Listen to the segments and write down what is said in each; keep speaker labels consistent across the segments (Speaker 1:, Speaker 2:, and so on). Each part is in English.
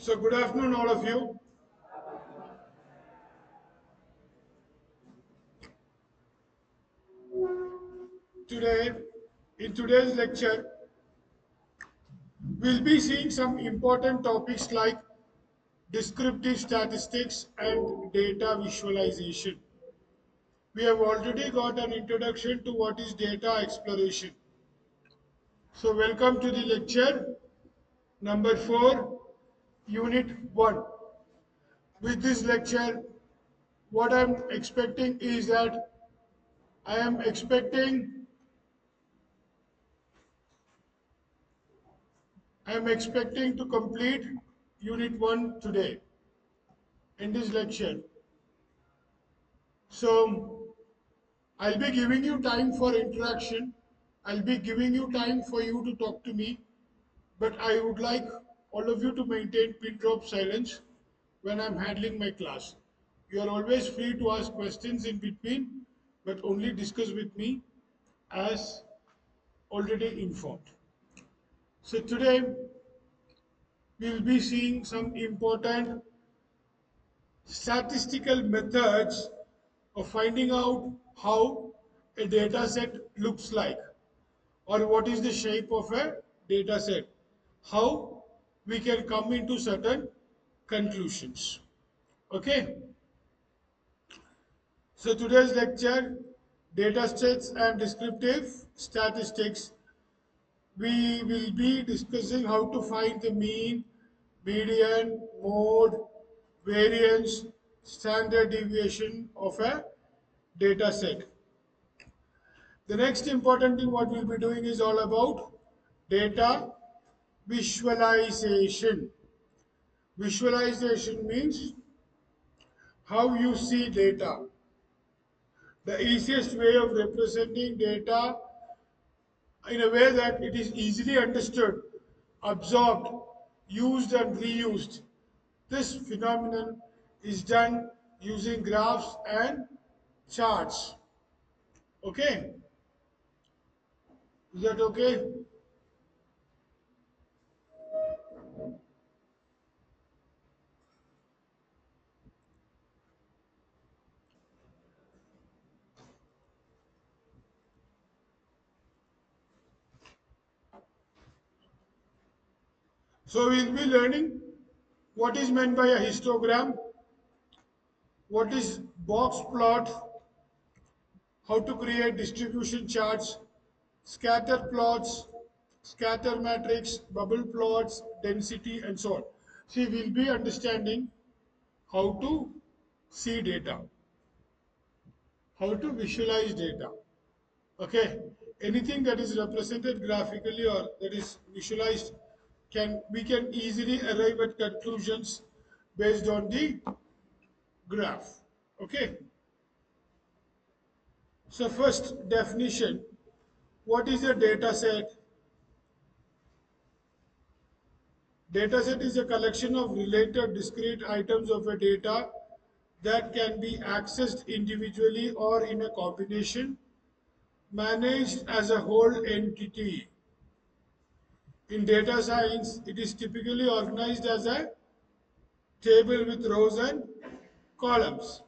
Speaker 1: So good afternoon all of you. Today, in today's lecture, we'll be seeing some important topics like descriptive statistics and data visualization. We have already got an introduction to what is data exploration. So welcome to the lecture number 4, unit 1. With this lecture, what I'm expecting is that I am expecting to complete unit 1 today in this lecture. So I'll be giving you time for interaction. I'll be giving you time for you to talk to me, but I would like all of you to maintain pin drop silence when I'm handling my class. You are always free to ask questions in between, but only discuss with me as already informed. So today we'll be seeing some important statistical methods of finding out how a data set looks like, or what is the shape of a data set, how we can come into certain conclusions. Okay, so today's lecture, data sets and descriptive statistics, we will be discussing how to find the mean, median, mode, variance, standard deviation of a data set. The next important thing what we'll be doing is all about data visualization. Visualization means how you see data. The easiest way of representing data in a way that it is easily understood, absorbed, used and reused. This phenomenon is done using graphs and charts. Okay? Is that okay? So we'll be learning what is meant by a histogram, what is box plot, how to create distribution charts, scatter plots, scatter matrix, bubble plots, density, and so on. See, we'll be understanding how to see data, how to visualize data. Okay, anything that is represented graphically or that is visualized, we can easily arrive at conclusions based on the graph. Okay, so first definition, what is a data set? Data set is a collection of related discrete items of a data that can be accessed individually or in a combination, managed as a whole entity. In data science, it is typically organized as a table with rows and columns.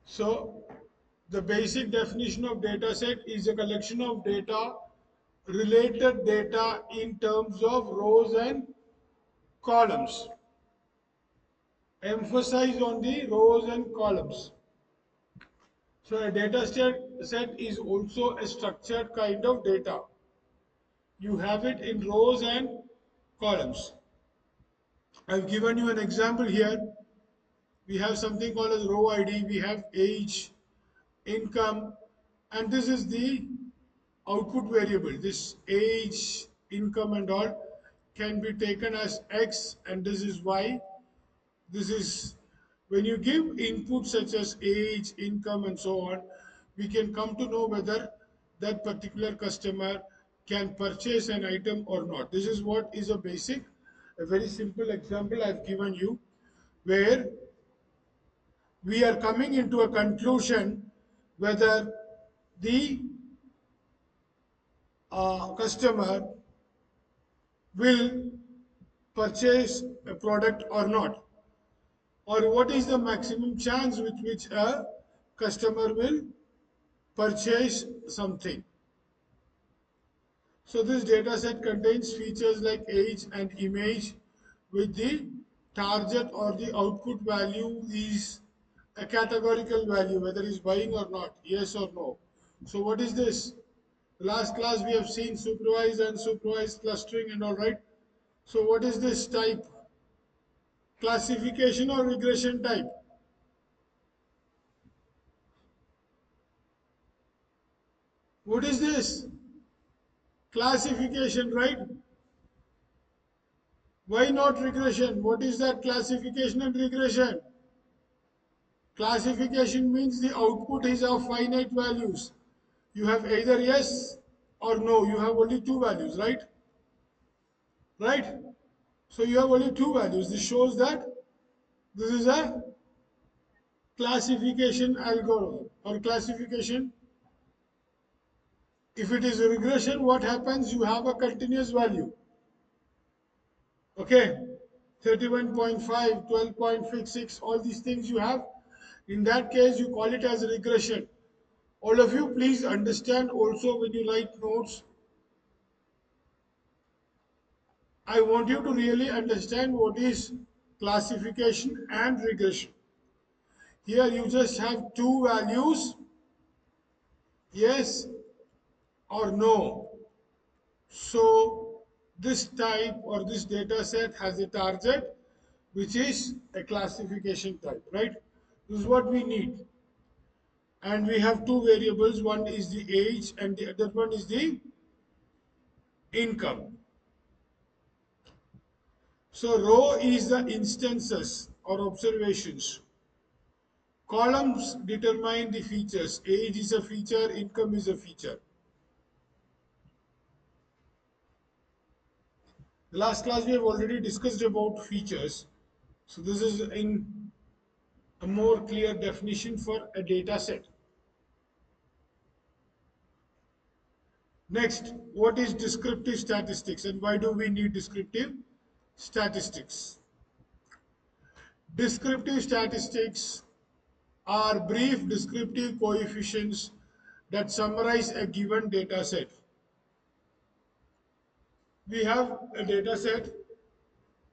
Speaker 1: So, the basic definition of data set is a collection of data, related data in terms of rows and columns. Emphasize on the rows and columns. So a data set is also a structured kind of data. You have it in rows and columns. I've given you an example here. We have something called as row ID, we have age, income, and this is the output variable. This age, income and all can be taken as X and this is Y. This is when you give input such as age, income and so on, we can come to know whether that particular customer can purchase an item or not. This is what is a very simple example I've given you, where we are coming into a conclusion whether the customer will purchase a product or not, or what is the maximum chance with which a customer will purchase something. So this data set contains features like age and image with the target or the output value is a categorical value, whether it's buying or not, yes or no. So what is this? Last class we have seen supervised and supervised clustering and all, right. So what is this type? Classification or regression type? What is this? Classification, right? Why not regression? What is that classification and regression? Classification means the output is of finite values. You have either yes or no. You have only two values, right? Right? So you have only two values. This shows that this is a classification algorithm or classification. If it is a regression, what happens? You have a continuous value. Okay? 31.5, 12.56, all these things you have. In that case, you call it as regression. All of you, please understand also when you write notes, I want you to really understand what is classification and regression. Here you just have two values, yes or no. So this type or this data set has a target which is a classification type, right? This is what we need. And we have two variables, one is the age and the other one is the income. So row is the instances or observations. Columns determine the features. Age is a feature, income is a feature. The last class we have already discussed about features. So this is in a more clear definition for a data set. Next, what is descriptive statistics and why do we need descriptive statistics? Descriptive statistics are brief descriptive coefficients that summarize a given data set. We have a data set,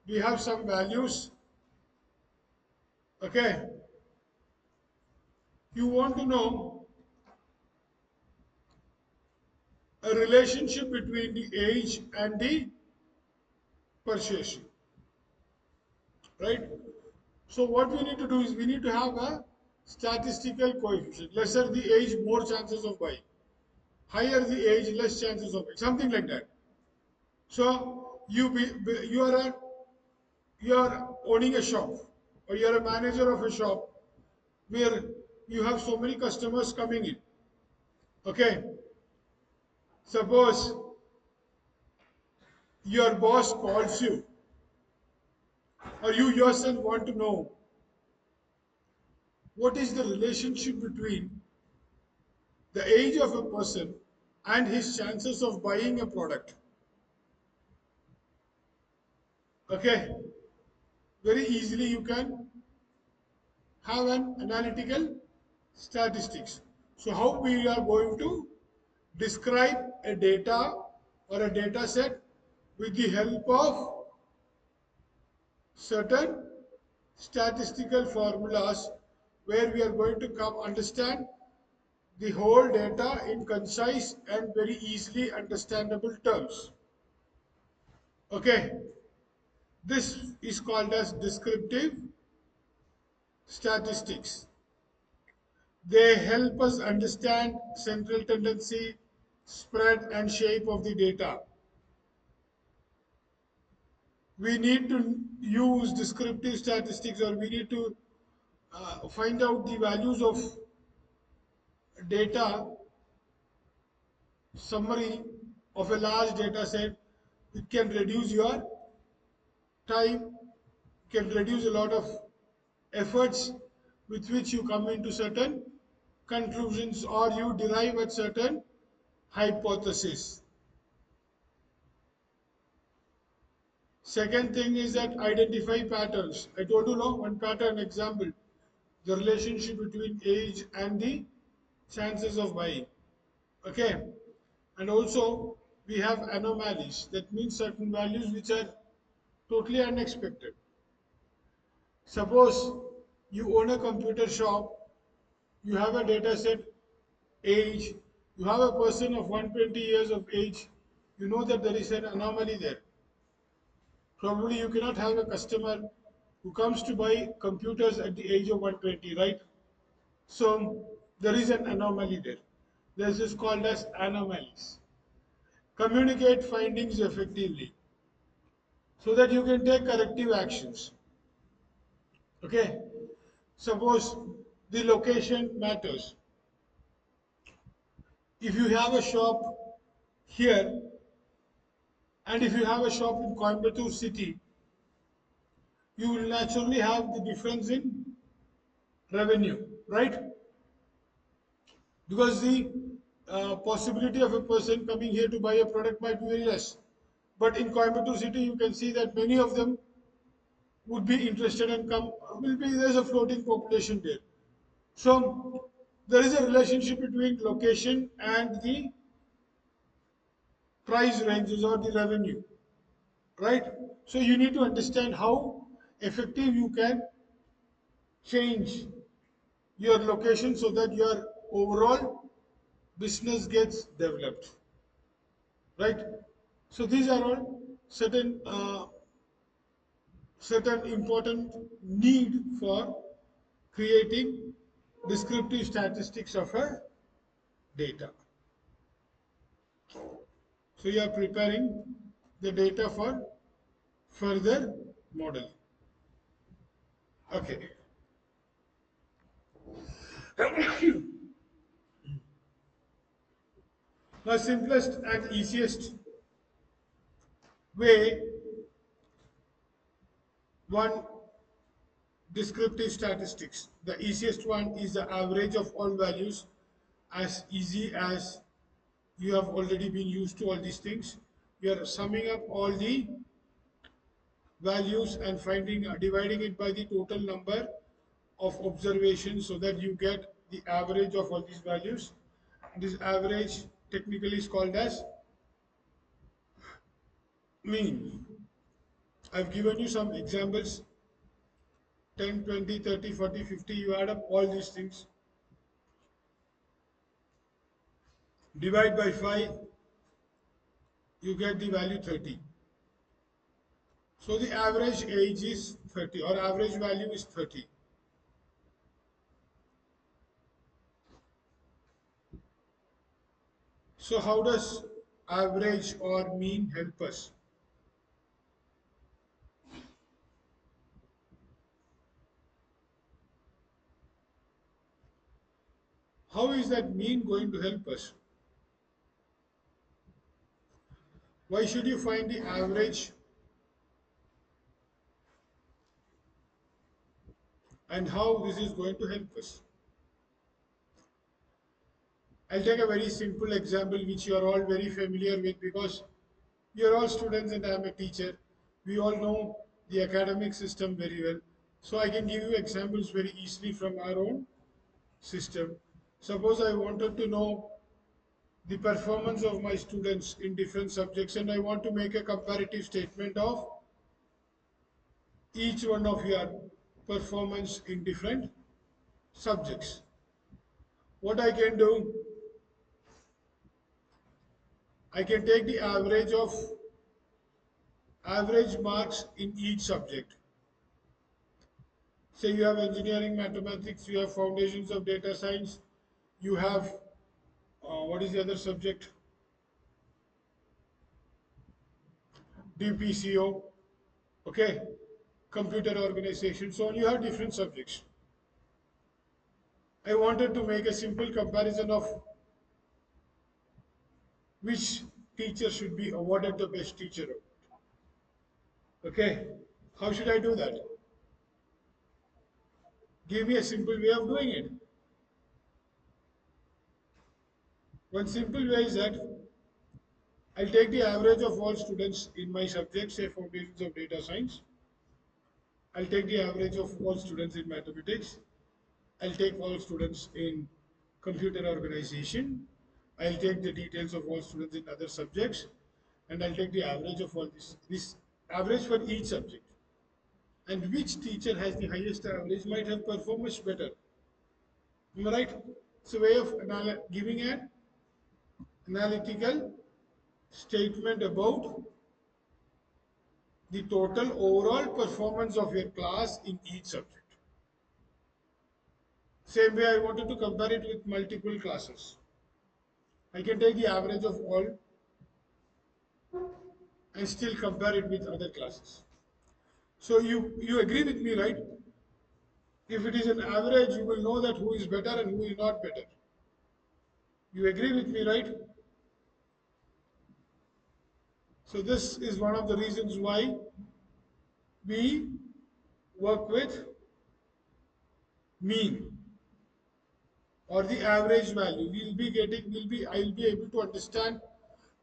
Speaker 1: we have some values, okay? You want to know a relationship between the age and the persuasion, right? So what we need to do is we need to have a statistical coefficient. Lesser the age, more chances of buying. Higher the age, less chances of buying. Something like that. So you are owning a shop, or you are a manager of a shop where you have so many customers coming in. Okay, suppose your boss calls you, or you yourself want to know what is the relationship between the age of a person and his chances of buying a product. Okay, very easily you can have an analytical statistics. So how we are going to describe a data or a data set with the help of certain statistical formulas, where we are going to come understand the whole data in concise and very easily understandable terms. Okay, this is called as descriptive statistics. They help us understand central tendency, spread and shape of the data. We need to use descriptive statistics, or we need to find out the values of data summary of a large data set. It can reduce your time, can reduce a lot of efforts with which you come into certain conclusions or you derive at certain hypothesis. Second thing is that identify patterns. I told you no one pattern example, the relationship between age and the chances of buying. Okay, and also we have anomalies. That means certain values which are totally unexpected. Suppose you own a computer shop, you have a data set age, you have a person of 120 years of age, you know that there is an anomaly there. Probably you cannot have a customer who comes to buy computers at the age of 120, right? So there is an anomaly there. This is called as anomalies. Communicate findings effectively so that you can take corrective actions. Okay? Suppose the location matters. If you have a shop here and if you have a shop in Coimbatore city, you will naturally have the difference in revenue, right? Because the possibility of a person coming here to buy a product might be very less. But in Coimbatore city, you can see that many of them would be interested and come. Will be there's a floating population there. So there is a relationship between location and the price ranges or the revenue, right? So you need to understand how effective you can change your location so that your overall business gets developed, right? So these are all certain important need for creating descriptive statistics of a data. So you are preparing the data for further modeling. Okay. Now simplest and easiest way, one, descriptive statistics. The easiest one is the average of all values, as easy as you have already been used to all these things. You are summing up all the values and finding dividing it by the total number of observations so that you get the average of all these values. This average technically is called as mean. I've given you some examples, 10, 20, 30, 40, 50. You add up all these things, divide by 5, you get the value 30. So the average age is 30 or average value is 30. So how does average or mean help us? How is that mean going to help us? Why should you find the average and how this is going to help us? I'll take a very simple example which you are all very familiar with because you are all students and I am a teacher. We all know the academic system very well. So I can give you examples very easily from our own system. Suppose I wanted to know the performance of my students in different subjects and I want to make a comparative statement of each one of your performance in different subjects. What I can do, I can take the average marks in each subject. Say you have engineering, mathematics, you have foundations of data science, you have what is the other subject? DPCO, okay, computer organization. So you have different subjects. I wanted to make a simple comparison of which teacher should be awarded the best teacher. Okay, how should I do that? Give me a simple way of doing it. One simple way is that I'll take the average of all students in my subject, say foundations of data science. I'll take the average of all students in mathematics. I'll take all students in computer organization. I'll take the details of all students in other subjects. And I'll take the average of all this average for each subject. And which teacher has the highest average might have performed much better. Am I right? It's a way of giving an analytical statement about the total overall performance of your class in each subject. Same way I wanted to compare it with multiple classes. I can take the average of all and still compare it with other classes. So you agree with me, right? If it is an average, you will know that who is better and who is not better. You agree with me, right? So this is one of the reasons why we work with mean or the average value. I'll be able to understand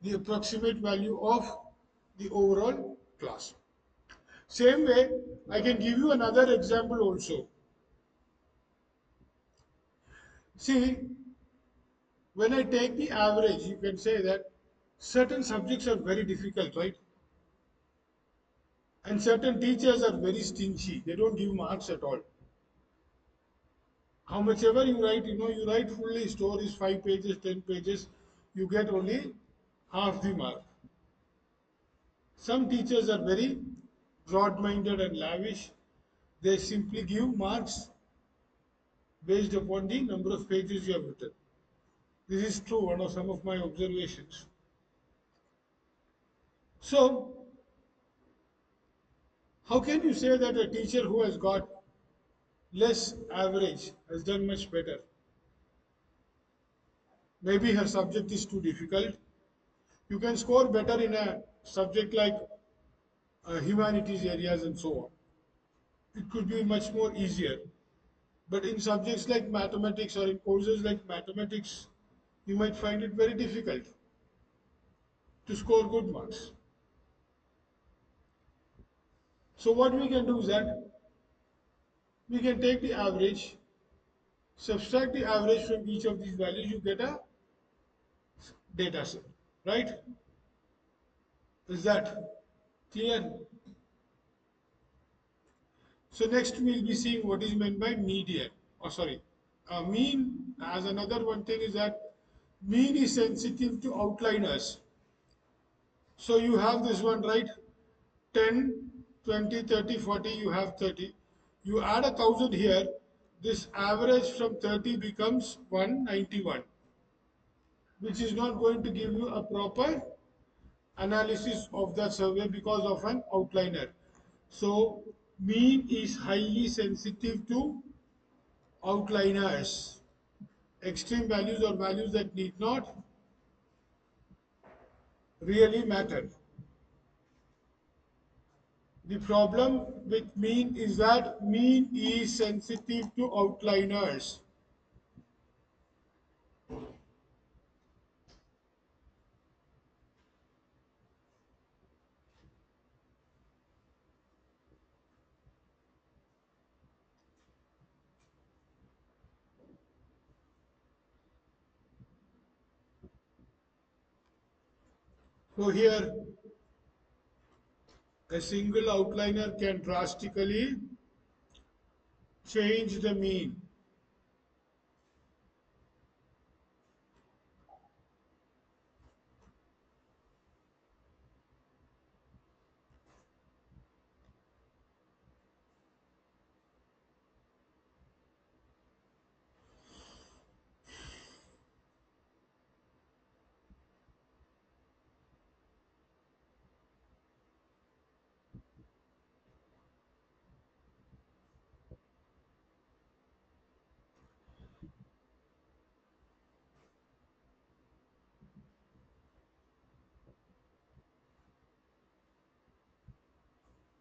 Speaker 1: the approximate value of the overall class. Same way, I can give you another example also. See, when I take the average, you can say that certain subjects are very difficult, right? And certain teachers are very stingy. They don't give marks at all. How much ever you write, you write fully stories, 5 pages, 10 pages, you get only half the mark. Some teachers are very broad-minded and lavish. They simply give marks based upon the number of pages you have written. This is true, one of some of my observations. So, how can you say that a teacher who has got less average has done much better? Maybe her subject is too difficult. You can score better in a subject like humanities areas and so on. It could be much more easier. But in subjects like mathematics or in courses like mathematics, you might find it very difficult to score good marks. So what we can do is that we can take the average, subtract the average from each of these values, you get a data set, right? Is that clear? So next we'll be seeing what is meant by median. Oh, sorry. Mean, as another one thing is that mean is sensitive to outliers. So you have this one, right? 10, 20, 30, 40, you have 30. You add 1,000 here, this average from 30 becomes 191, which is not going to give you a proper analysis of the survey because of an outliner. So mean is highly sensitive to outliers, extreme values or values that need not really matter. The problem with mean is that mean is sensitive to outliers. So here a single outliner can drastically change the mean.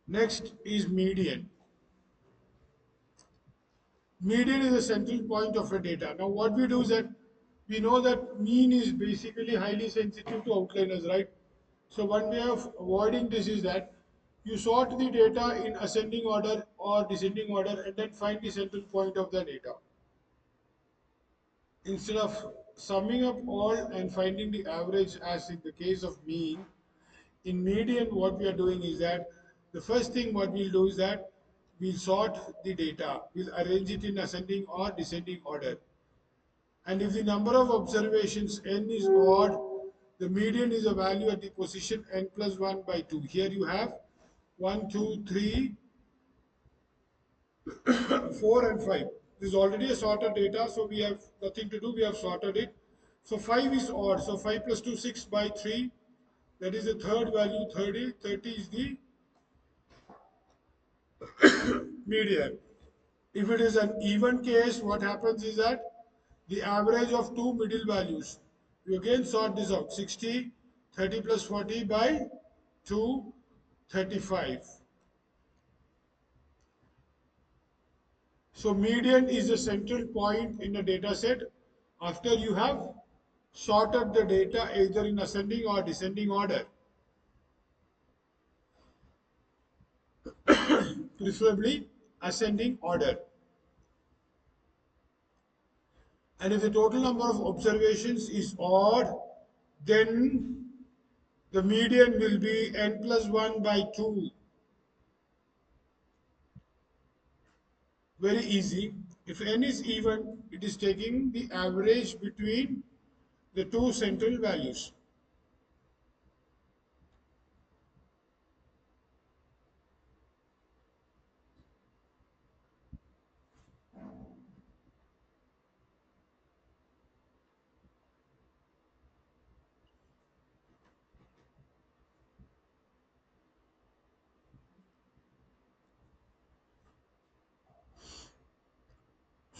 Speaker 1: Next is median. Median is the central point of a data. Now, what we do is that we know that mean is basically highly sensitive to outliers, right? So one way of avoiding this is that you sort the data in ascending order or descending order and then find the central point of the data. Instead of summing up all and finding the average as in the case of mean, in median what we are doing is that the first thing what we'll do is that we'll sort the data. We'll arrange it in ascending or descending order. And if the number of observations n is odd, the median is a value at the position n plus 1 by 2. Here you have 1, 2, 3, 4 and 5. This is already a sorted data, so we have nothing to do. We have sorted it. So 5 is odd. So 5 plus 2, 6 by 3. That is the third value, 30. 30 is the median. If it is an even case, what happens is that the average of two middle values, you again sort this out. 60, 30 plus 40 by 2, 35. So median is the central point in a data set after you have sorted the data either in ascending or descending order, preferably ascending order. And if the total number of observations is odd, then the median will be n plus 1 by 2. Very easy. If n is even, it is taking the average between the two central values.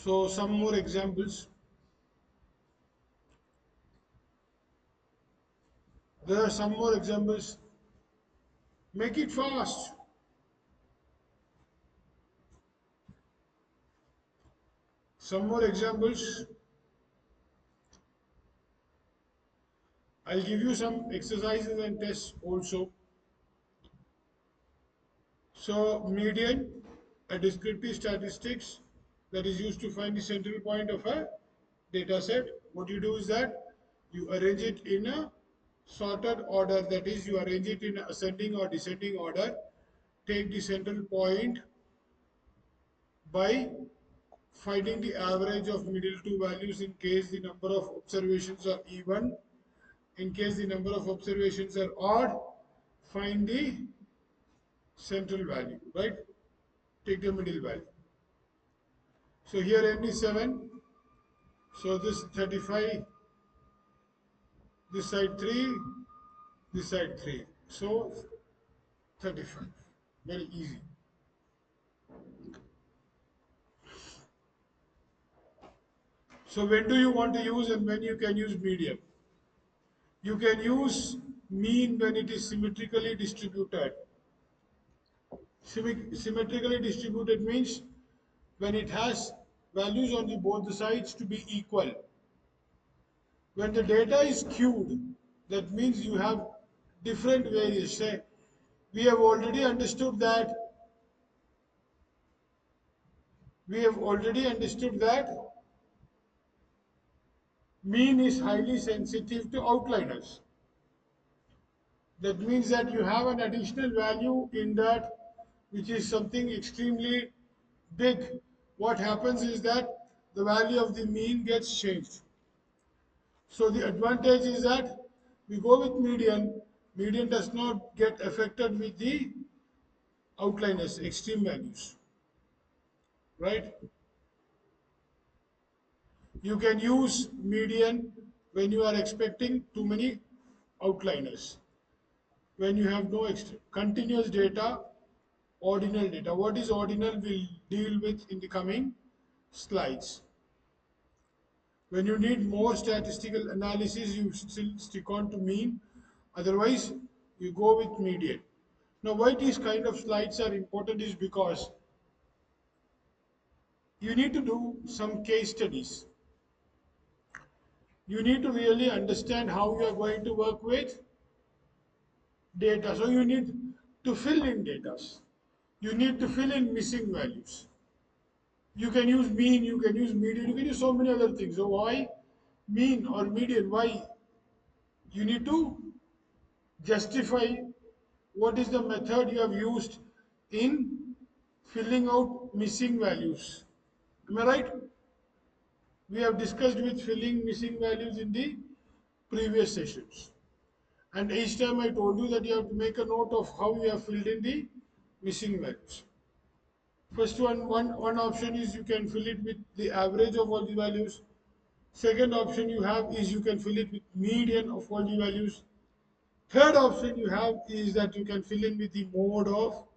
Speaker 1: So some more examples. There are some more examples. Make it fast. Some more examples. I'll give you some exercises and tests also. So median, a descriptive statistics that is used to find the central point of a data set. What you do is that you arrange it in a sorted order, that is you arrange it in ascending or descending order, take the central point by finding the average of middle two values in case the number of observations are even. In case the number of observations are odd, find the central value, right? Take the middle value. So here n is 7. So this 35, this side 3, this side 3. So 35. Very easy. So when do you want to use and when you can use median? You can use mean when it is symmetrically distributed. Symmetrically distributed means when it has values on the both the sides to be equal. When the data is skewed, that means you have different variations. We have already understood that we have already understood that mean is highly sensitive to outliers. That means that you have an additional value in that which is something extremely big. What happens is that the value of the mean gets changed. So the advantage is that we go with median. Median does not get affected with the outliers, extreme values, right? You can use median when you are expecting too many outliers. When you have no continuous data, ordinal data. What is ordinal we'll deal with in the coming slides. When you need more statistical analysis, you still stick on to mean. Otherwise, you go with median. Now, why these kind of slides are important is because you need to do some case studies. You need to really understand how you are going to work with data. So you need to fill in data. You need to fill in missing values. You can use mean, you can use median, you can use so many other things. So why mean or median? Why? You need to justify what is the method you have used in filling out missing values. Am I right? We have discussed with filling missing values in the previous sessions. And each time I told you that you have to make a note of how you have filled in the missing values. First one option is you can fill it with the average of all the values. Second option you have is you can fill it with median of all the values. Third option you have is that you can fill in with the mode of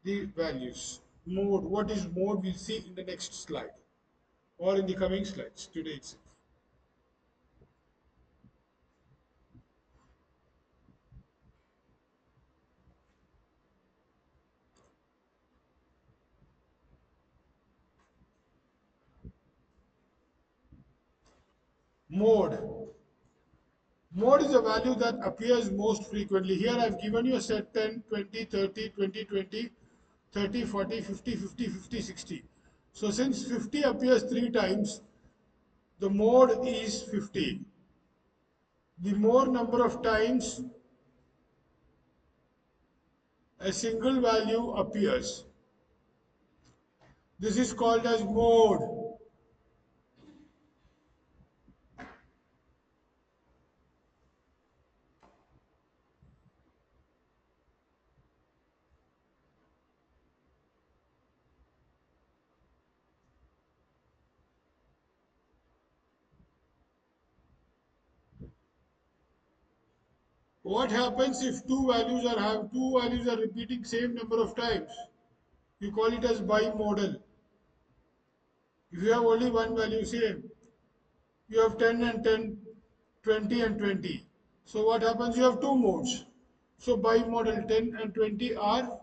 Speaker 1: the values. Mode, what is mode? We'll see in the next slide or in the coming slides today itself. Mode. Mode is a value that appears most frequently. Here I've given you a set 10, 20, 30, 20, 20, 30, 40, 50, 50, 50, 60. So since 50 appears 3 times, the mode is 50. The more number of times a single value appears, this is called as mode. What happens if two values are repeating same number of times? You call it as bimodal. If you have only one value, same. You have 10 and 10, 20 and 20. So what happens? You have two modes. So bimodal 10 and 20 are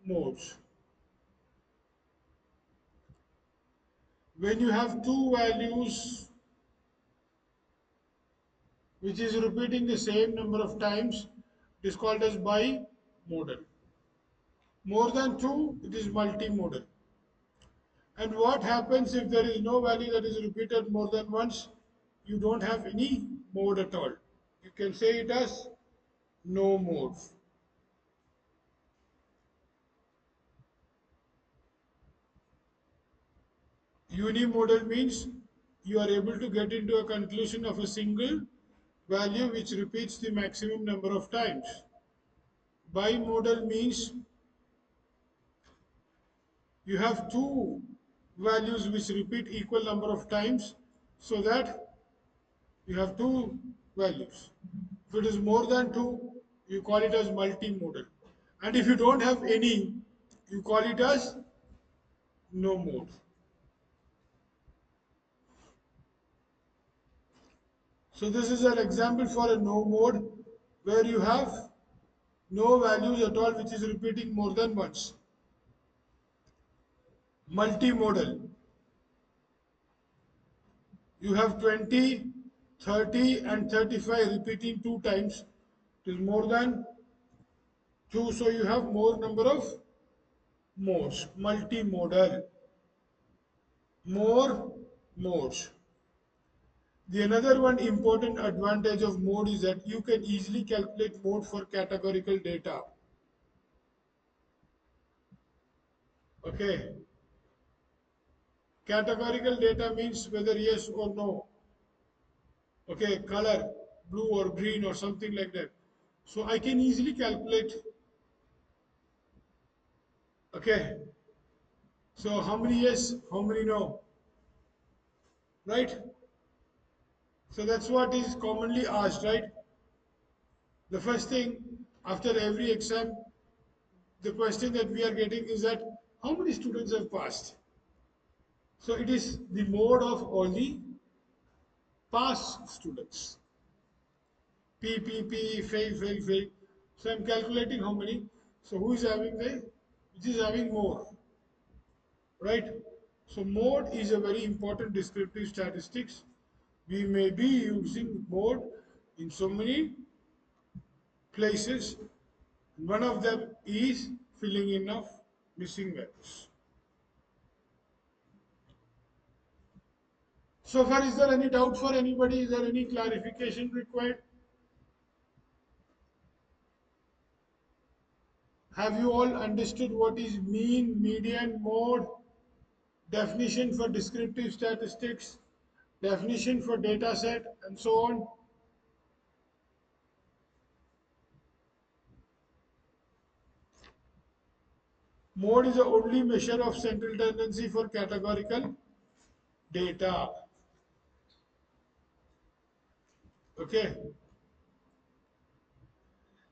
Speaker 1: modes. When you have two values which is repeating the same number of times, it is called as bimodal. More than two, it is multimodal. And what happens if there is no value that is repeated more than once? You don't have any mode at all. You can say it as no mode. Unimodal means you are able to get into a conclusion of a single value which repeats the maximum number of times. Bimodal means you have two values which repeat equal number of times, so that you have two values. If it is more than two, you call it as multimodal. And if you don't have any, you call it as no mode. So this is an example for a no mode where you have no values at all which is repeating more than once. Multimodal. You have 20, 30 and 35 repeating 2 times. It is more than 2, so you have more number of modes. Multimodal. More modes. The another one important advantage of mode is that you can easily calculate mode for categorical data. Okay. Categorical data means whether yes or no. Okay, color, blue or green or something like that. So I can easily calculate. Okay. So how many yes, how many no? Right? So that's what is commonly asked, right? The first thing after every exam, the question that we are getting is that how many students have passed? So it is the mode of all the past students. P, P, P, fail, fail, fail. So I'm calculating how many. So who is having which is having more, right? So mode is a very important descriptive statistics. We may be using mode in so many places. One of them is filling in of missing values. So far, is there any doubt for anybody? Is there any clarification required? Have you all understood what is mean, median, mode, definition for descriptive statistics, definition for data set, and so on? Mode is the only measure of central tendency for categorical data. Okay.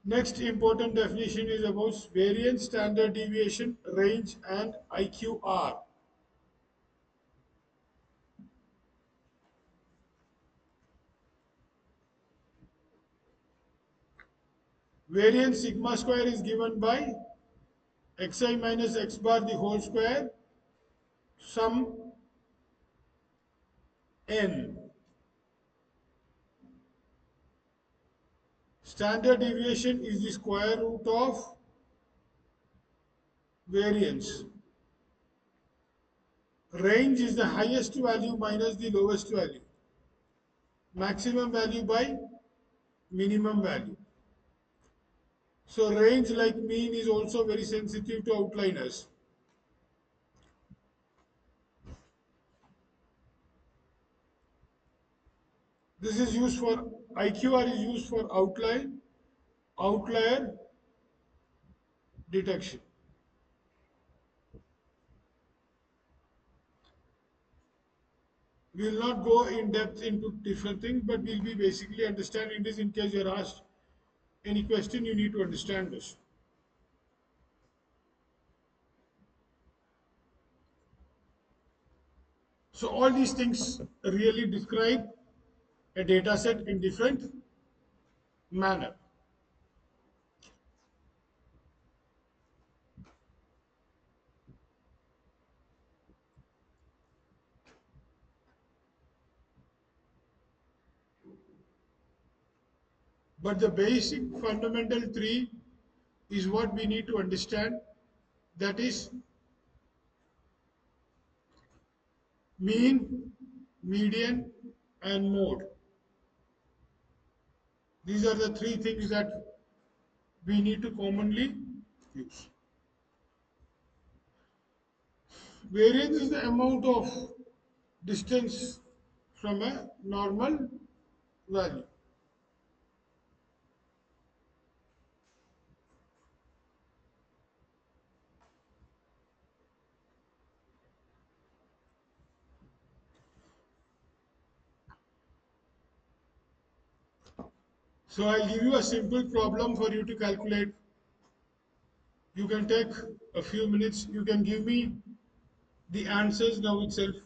Speaker 1: Next important definition is about variance, standard deviation, range, and IQR. Variance sigma square is given by xi minus x bar the whole square sum n. Standard deviation is the square root of variance. Range is the highest value minus the lowest value. Maximum value by minimum value. So range, like mean, is also very sensitive to outliers. This is used for IQR is used for outlier detection. We will not go in depth into different things, but we'll be basically understanding this in case you're asked any question, you need to understand this. So all these things really describe a data set in different manner. But the basic fundamental three is what we need to understand. That is mean, median, and mode. These are the three things that we need to commonly use. Variance is the amount of distance from a normal value. So I'll give you a simple problem for you to calculate. You can take a few minutes. You can give me the answers now itself.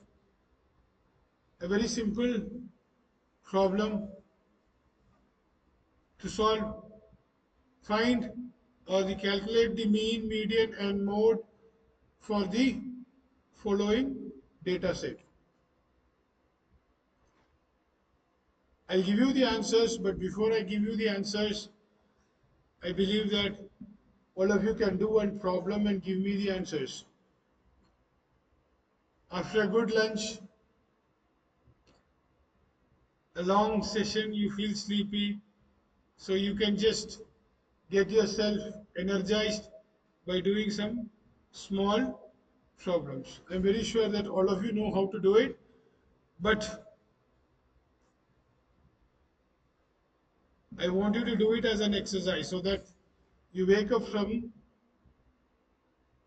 Speaker 1: A very simple problem to solve. Find or calculate the mean, median, and mode for the following data set. I'll give you the answers, but before I give you the answers, I believe that all of you can do one problem and give me the answers. After a good lunch, a long session, you feel sleepy, so you can just get yourself energized by doing some small problems. I'm very sure that all of you know how to do it, but I want you to do it as an exercise so that you wake up from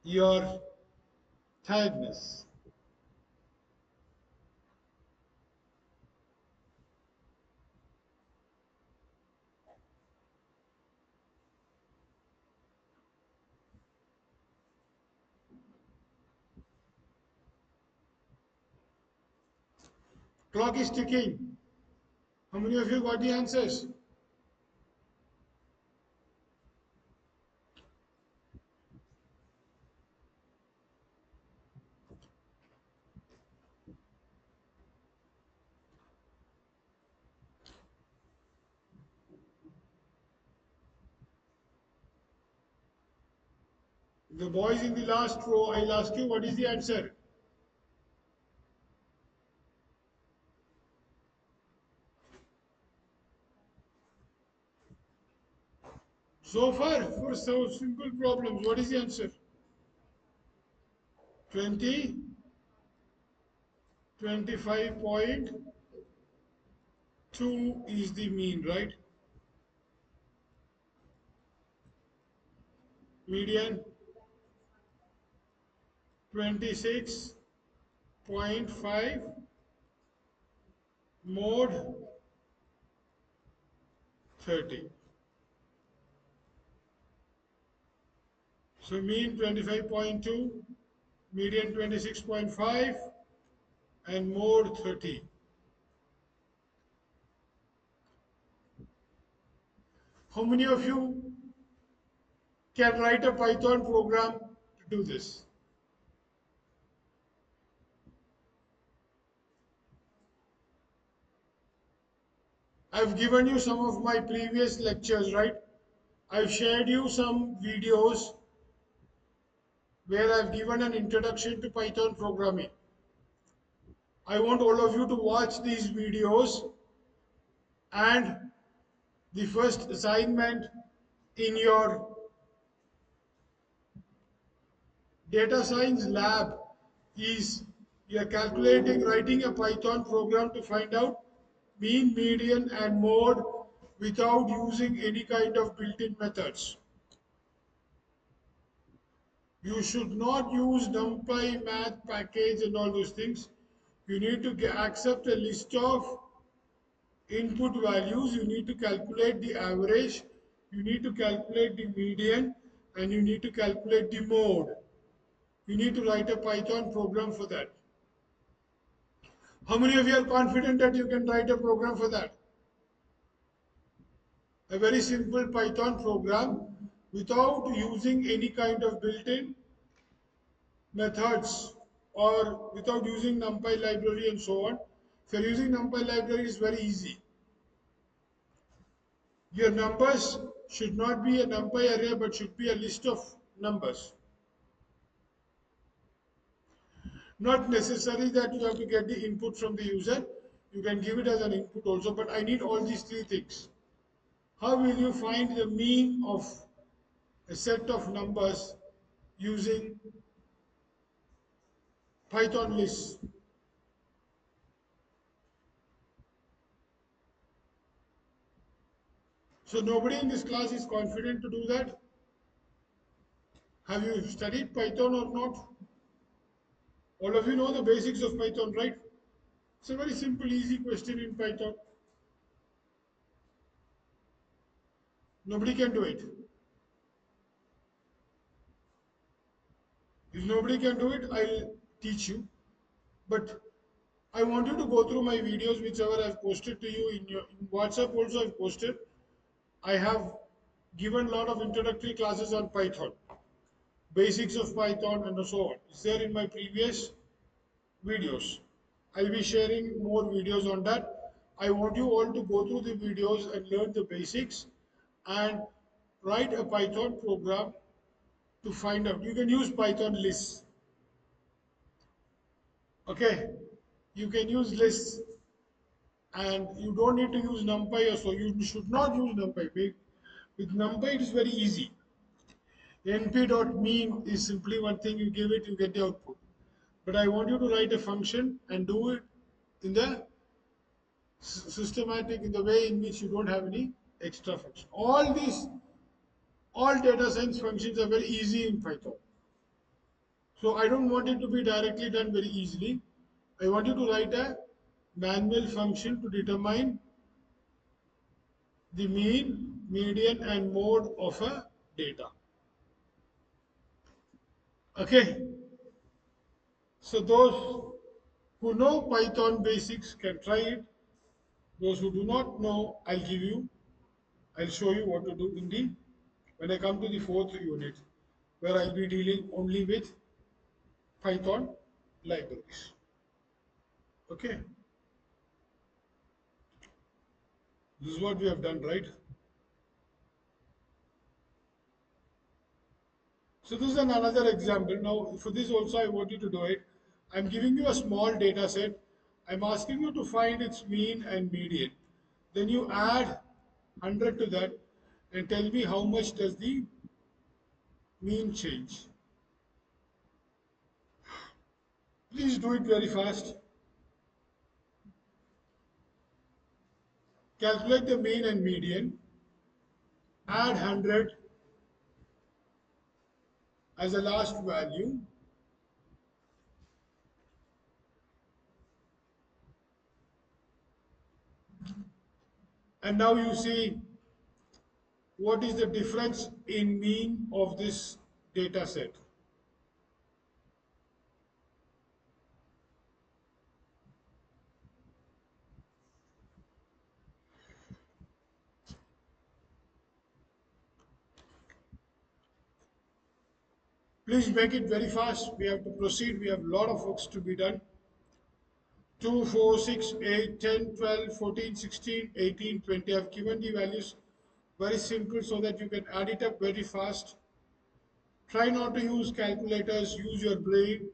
Speaker 1: your tiredness. Clock is ticking. How many of you got the answers? The boys in the last row, I'll ask you what is the answer. So far, for so simple problems, what is the answer? 20, 25.2 is the mean, right? Median 26.5, mode 30. So mean 25.2, median 26.5, and mode 30. How many of you can write a Python program to do this? I've given you some of my previous lectures, right? I've shared you some videos where I've given an introduction to Python programming. I want all of you to watch these videos, and the first assignment in your data science lab is you're calculating, writing a Python program to find out mean, median, and mode without using any kind of built-in methods. You should not use NumPy, math package, and all those things. You need to accept a list of input values. You need to calculate the average. You need to calculate the median, and you need to calculate the mode. You need to write a Python program for that. How many of you are confident that you can write a program for that? A very simple Python program without using any kind of built-in methods or without using NumPy library and so on. If you're using NumPy library, it's very easy. Your numbers should not be a NumPy array but should be a list of numbers. Not necessary that you have to get the input from the user. You can give it as an input also, but I need all these three things. How will you find the mean of a set of numbers using Python lists? So nobody in this class is confident to do that. Have you studied Python or not? All of you know the basics of Python, right? It's a very simple, easy question in Python. Nobody can do it. If nobody can do it, I'll teach you. But I want you to go through my videos, whichever I've posted to you in WhatsApp. Also, I've posted. I have given a lot of introductory classes on Python, basics of Python, and so on. It's there in my previous videos. I'll be sharing more videos on that. I want you all to go through the videos and learn the basics and write a Python program to find out. You can use Python lists. Okay, you can use lists and you don't need to use NumPy or so. You should not use NumPy. With NumPy, it is very easy. np.mean is simply one thing, you give it, you get the output. But I want you to write a function and do it in the systematic, in the way in which you don't have any extra function. All data science functions are very easy in Python. So I don't want it to be directly done very easily. I want you to write a manual function to determine the mean, median, and mode of a data. Okay. So those who know Python basics can try it. Those who do not know, I'll show you what to do in the when I come to the fourth unit, where I'll be dealing only with Python libraries. Okay, this is what we have done, right? So this is another example. Now for this also I want you to do it. I'm giving you a small data set. I'm asking you to find its mean and median. Then you add 100 to that and tell me how much does the mean change. Please do it very fast. Calculate the mean and median. Add 100 as a last value. And now you see what is the difference in mean of this data set. Please make it very fast. We have to proceed. We have a lot of works to be done. 2, 4, 6, 8, 10, 12, 14, 16, 18, 20. I've given the values very simple so that you can add it up very fast. Try not to use calculators, use your brain.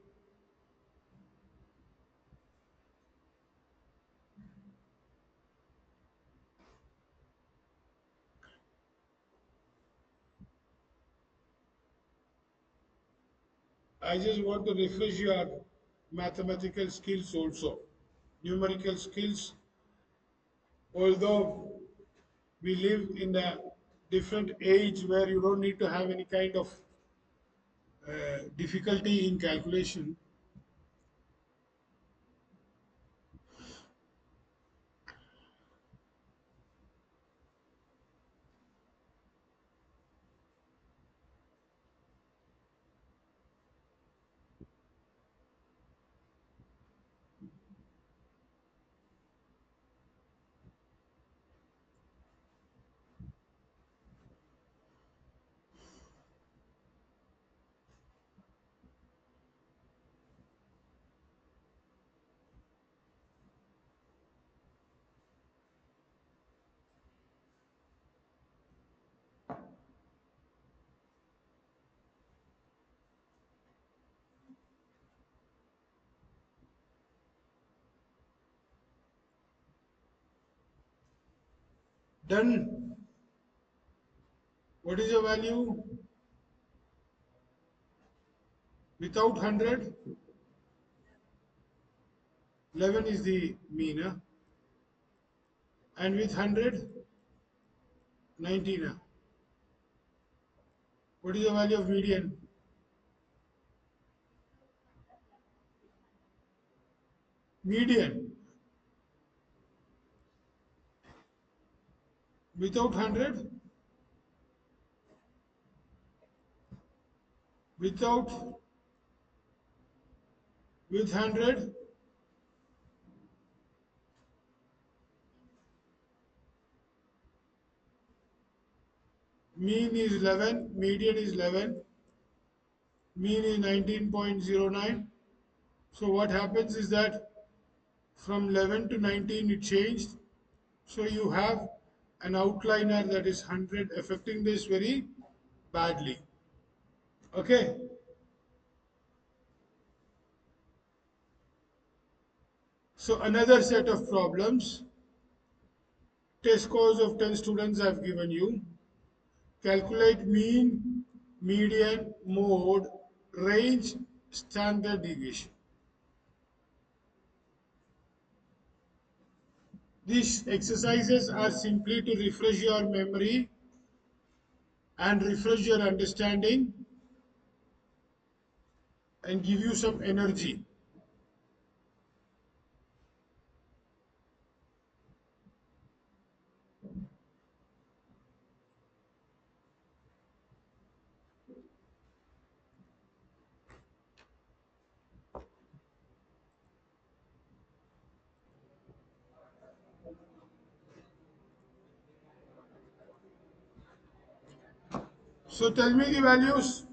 Speaker 1: I just want to refresh your mathematical skills also, numerical skills. Although we live in a different age where you don't need to have any kind of difficulty in calculation. Done. What is the value without 100? 11 is the mean, huh? And with 100, 19. Huh? What is the value of median? Median without 100, without, with 100, mean is 11, median is 11, mean is 19.09. So what happens is that from 11 to 19 it changed. So you have an outliner that is 100 affecting this very badly. Okay. So another set of problems. Test scores of 10 students I've given you. Calculate mean, median, mode, range, standard deviation. These exercises are simply to refresh your memory and refresh your understanding and give you some energy. So tell me the values.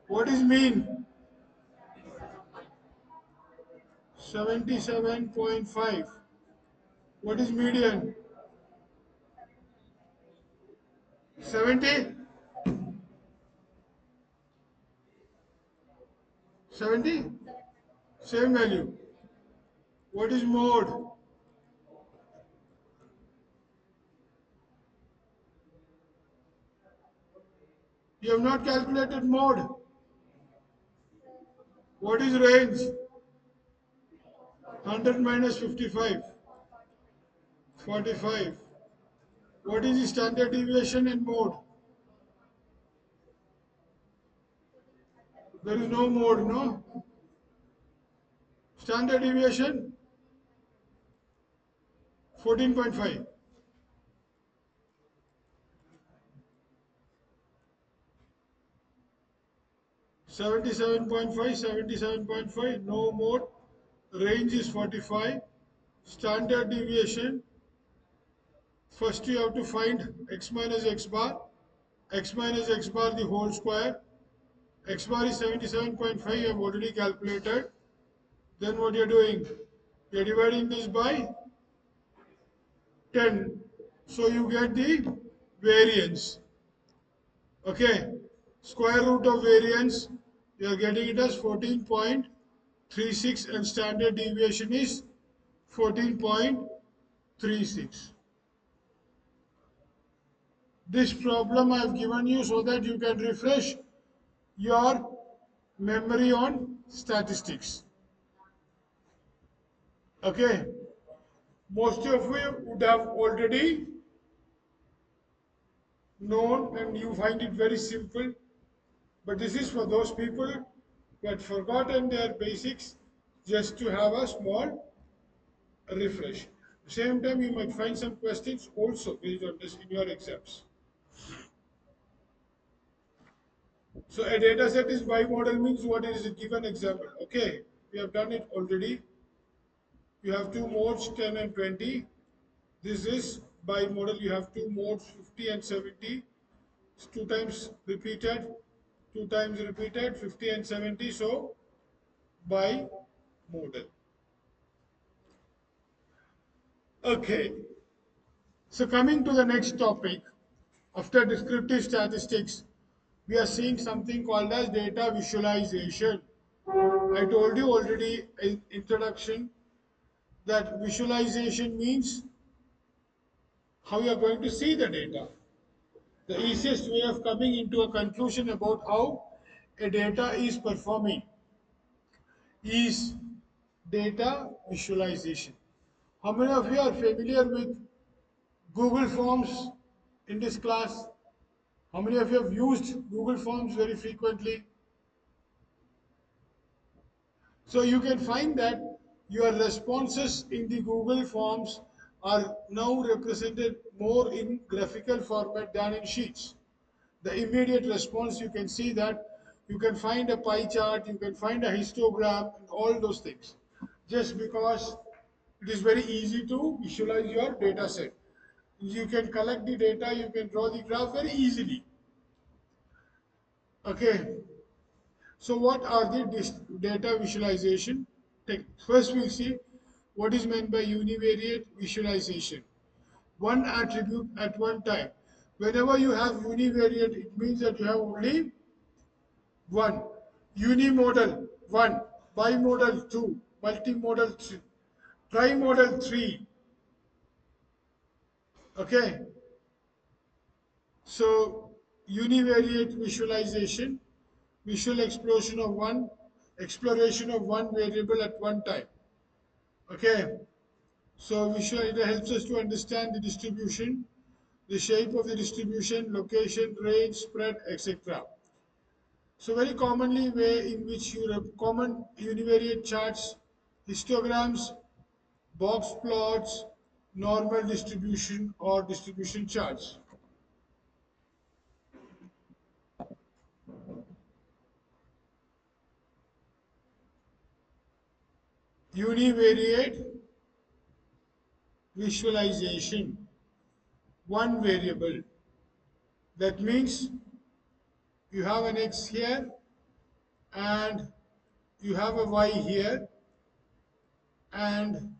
Speaker 1: What is mean? 77.5. What is median? 70. 70? Same value. What is mode? You have not calculated mode. What is range? 100 minus 55. 45. What is the standard deviation in mode? There is no mode, no? Standard deviation 14.5. 77.5, 77.5, no mode. Range is 45. Standard deviation, first you have to find x minus x bar. X minus x bar the whole square. X bar is 77.5, you have already calculated. Then what you are doing? You are dividing this by 10. So you get the variance. Okay. Square root of variance, you are getting it as 14.36 and standard deviation is 14.36. This problem I have given you so that you can refresh your memory on statistics. Okay. Most of you would have already known and you find it very simple. But this is for those people who had forgotten their basics, just to have a small refresh. At the same time, you might find some questions also based on this in your exams. So a data set is bimodal means what is a given example. Okay, we have done it already. You have two modes 10 and 20. This is bimodal. You have two modes 50 and 70. It's two times repeated 50 and 70. So bimodal. Okay, so coming to the next topic, after descriptive statistics, we are seeing something called as data visualization. I told you already in introduction that visualization means how you are going to see the data. The easiest way of coming into a conclusion about how a data is performing is data visualization. How many of you are familiar with Google Forms in this class? How many of you have used Google Forms very frequently? So you can find that your responses in the Google Forms are now represented more in graphical format than in sheets. The immediate response, you can see that you can find a pie chart, you can find a histogram, and all those things. Just because it is very easy to visualize your data set. You can collect the data, you can draw the graph very easily. Okay, so what are the data visualization techniques? First we'll see what is meant by univariate visualization. One attribute at one time. Whenever you have univariate, it means that you have only one. Unimodal, one. Bimodal, two. Multimodal, three. Trimodal, three. Okay. So univariate visualization, exploration of one variable at one time. Okay, so it helps us to understand the distribution, the shape of the distribution, location, range, spread, etc. So very commonly way in which you have common univariate charts, histograms, box plots, normal distribution or distribution charts. Univariate visualization, one variable. That means you have an x here and you have a y here and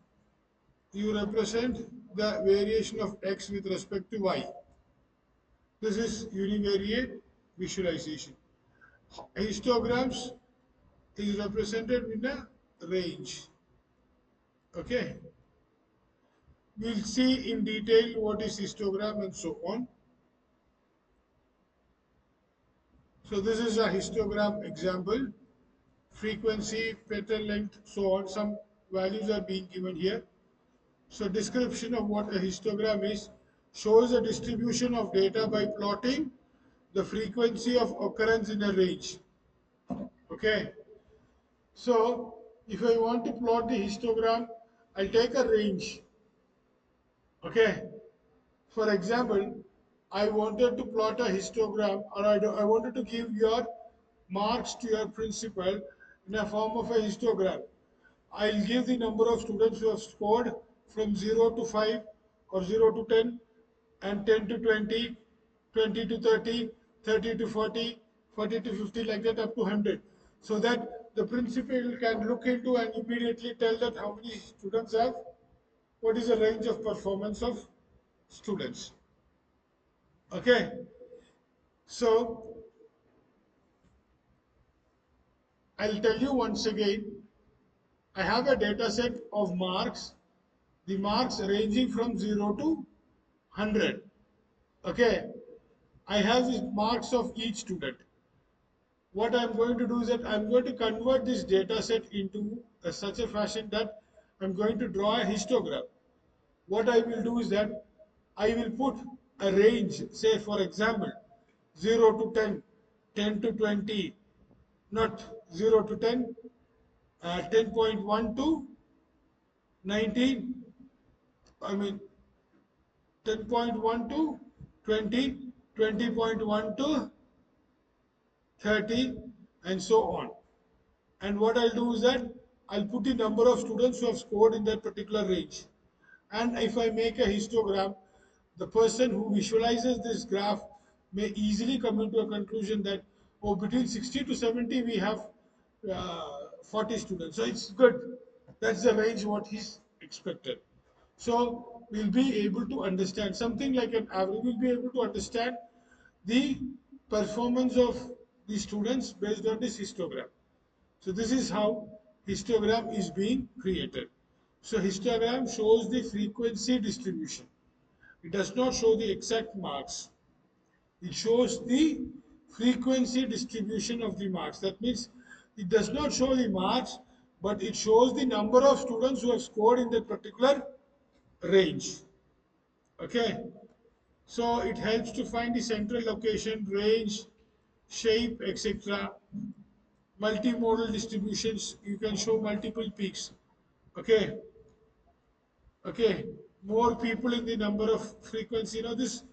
Speaker 1: you represent the variation of x with respect to y. This is univariate visualization. Histograms, is represented in a range. Okay, we'll see in detail what is histogram and so on. So this is a histogram example. Frequency, petal length, so on. Some values are being given here. So description of what a histogram is shows a distribution of data by plotting the frequency of occurrence in a range. Okay. So if I want to plot the histogram, I'll take a range. Okay. For example, I wanted to plot a histogram, or I wanted to give your marks to your principal in a form of a histogram. I'll give the number of students who have scored from 0 to 5 or 0 to 10 and 10 to 20, 20 to 30, 30 to 40, 40 to 50, like that up to 100. So that the principal can look into and immediately tell that how many students have, what is the range of performance of students. Okay, so I'll tell you once again, I have a data set of marks, the marks ranging from 0 to 100. Okay, I have the marks of each student. What I'm going to do is that I'm going to convert this data set into such a fashion that I'm going to draw a histogram. What I will do is that I will put a range, say for example, 0 to 10, 10 to 20, not 0 to 10, 10.1 to 19, I mean 10.1 to 20, 20.1 to 30, and so on. And what I'll do is that I'll put the number of students who have scored in that particular range. And if I make a histogram, the person who visualizes this graph may easily come into a conclusion that, oh, between 60 to 70, we have 40 students. So it's good. That's the range what he's expected. So we'll be able to understand something like an average. We'll be able to understand the performance of the students based on this histogram. So this is how histogram is being created. So histogram shows the frequency distribution. It does not show the exact marks. It shows the frequency distribution of the marks. That means it does not show the marks, but it shows the number of students who have scored in that particular range. Okay. So it helps to find the central location, range, shape, etc. Multimodal distributions, you can show multiple peaks. Okay. Okay. More people in the number of frequency. You know this,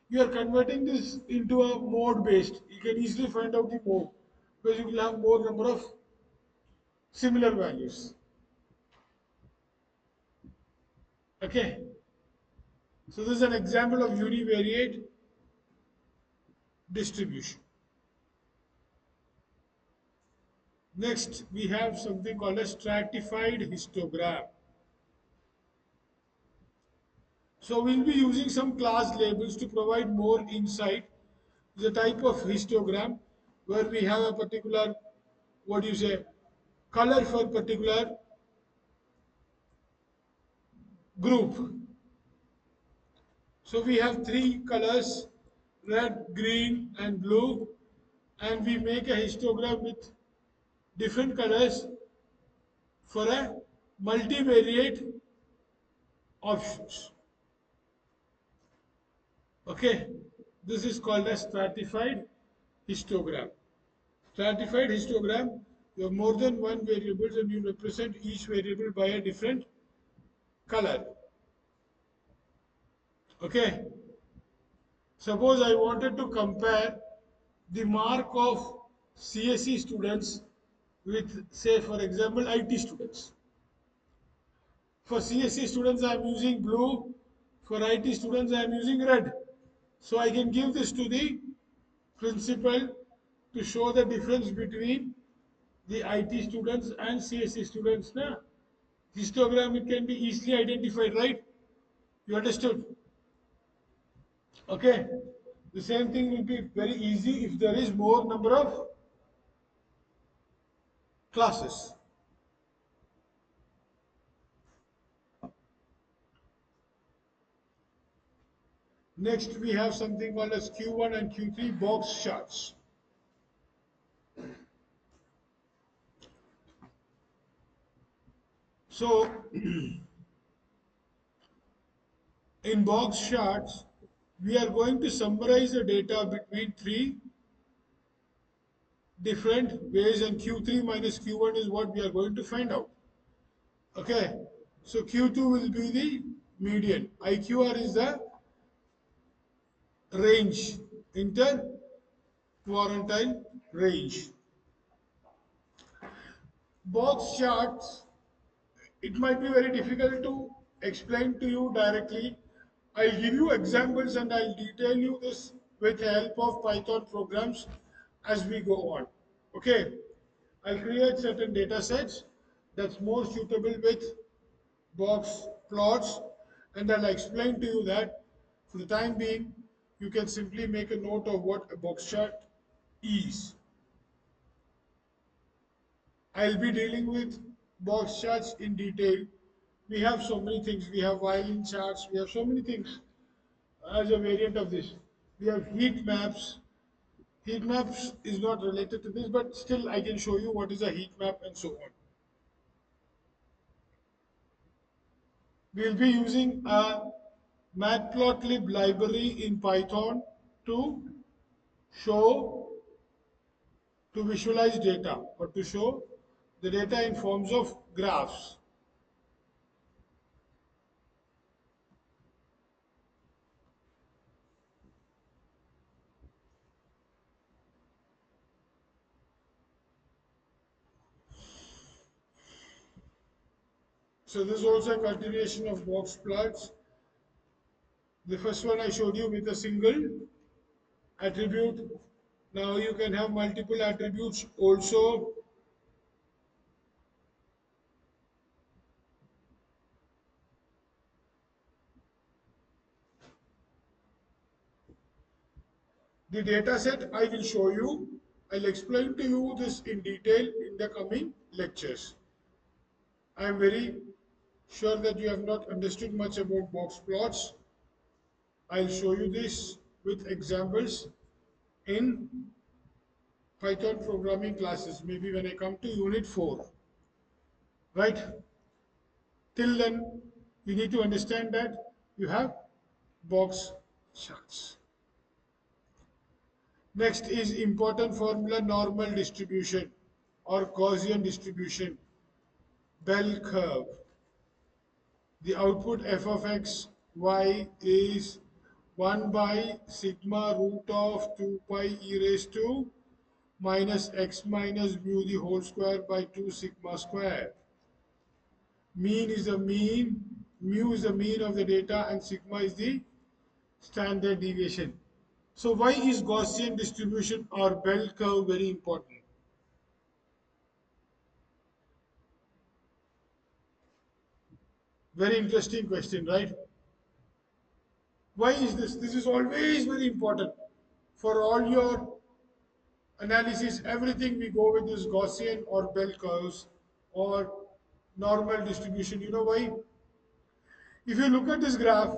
Speaker 1: you are converting this into a mode based. You can easily find out the mode because you will have more number of similar values. Okay. So this is an example of univariate distribution. Next, we have something called a stratified histogram. So we'll be using some class labels to provide more insight. The type of histogram where we have a particular, what do you say, color for particular group. So we have three colors, red, green and blue, and we make a histogram with different colors for a multivariate options. Okay, this is called a stratified histogram. Stratified histogram, you have more than one variables and you represent each variable by a different color. Okay, suppose I wanted to compare the mark of CSE students with, say, for example, IT students. For CSE students, I am using blue. For IT students, I am using red. So I can give this to the principal to show the difference between the IT students and CSE students. Na? Histogram, it can be easily identified, right? You understood? Okay. The same thing will be very easy if there is more number of classes. Next, we have something called as Q1 and Q3 box charts. So, in box charts, we are going to summarize the data between three different ways, and Q3 minus Q1 is what we are going to find out. Okay, so Q2 will be the median. IQR is the range, inter-quartile range. Box charts, it might be very difficult to explain to you directly. I'll give you examples and I'll detail you this with the help of Python programs as we go on. Okay, I'll create certain data sets that's more suitable with box plots, and I'll explain to you that for the time being, you can simply make a note of what a box chart is. I'll be dealing with box charts in detail. We have so many things. We have violin charts. We have so many things as a variant of this. We have heat maps. Heat maps is not related to this, but still I can show you what is a heat map and so on. We'll be using a matplotlib library in Python to show, to visualize data or to show the data in forms of graphs. So this is also a continuation of box plots. The first one I showed you with a single attribute. Now you can have multiple attributes also. The data set I will show you. I'll explain to you this in detail in the coming lectures. I am very sure that you have not understood much about box plots. I'll show you this with examples in Python programming classes, maybe when I come to unit 4. Right? Till then, you need to understand that you have box charts. Next is important formula, normal distribution or Gaussian distribution, bell curve. The output f of x, y is 1 by sigma root of 2 pi e raised to minus x minus mu the whole square by 2 sigma square. Mean is the mean, mu is the mean of the data, and sigma is the standard deviation. So why is Gaussian distribution or bell curve very important? Very interesting question, right? Why is this? This is always very important. For all your analysis, everything we go with is Gaussian or bell curves or normal distribution. You know why? If you look at this graph,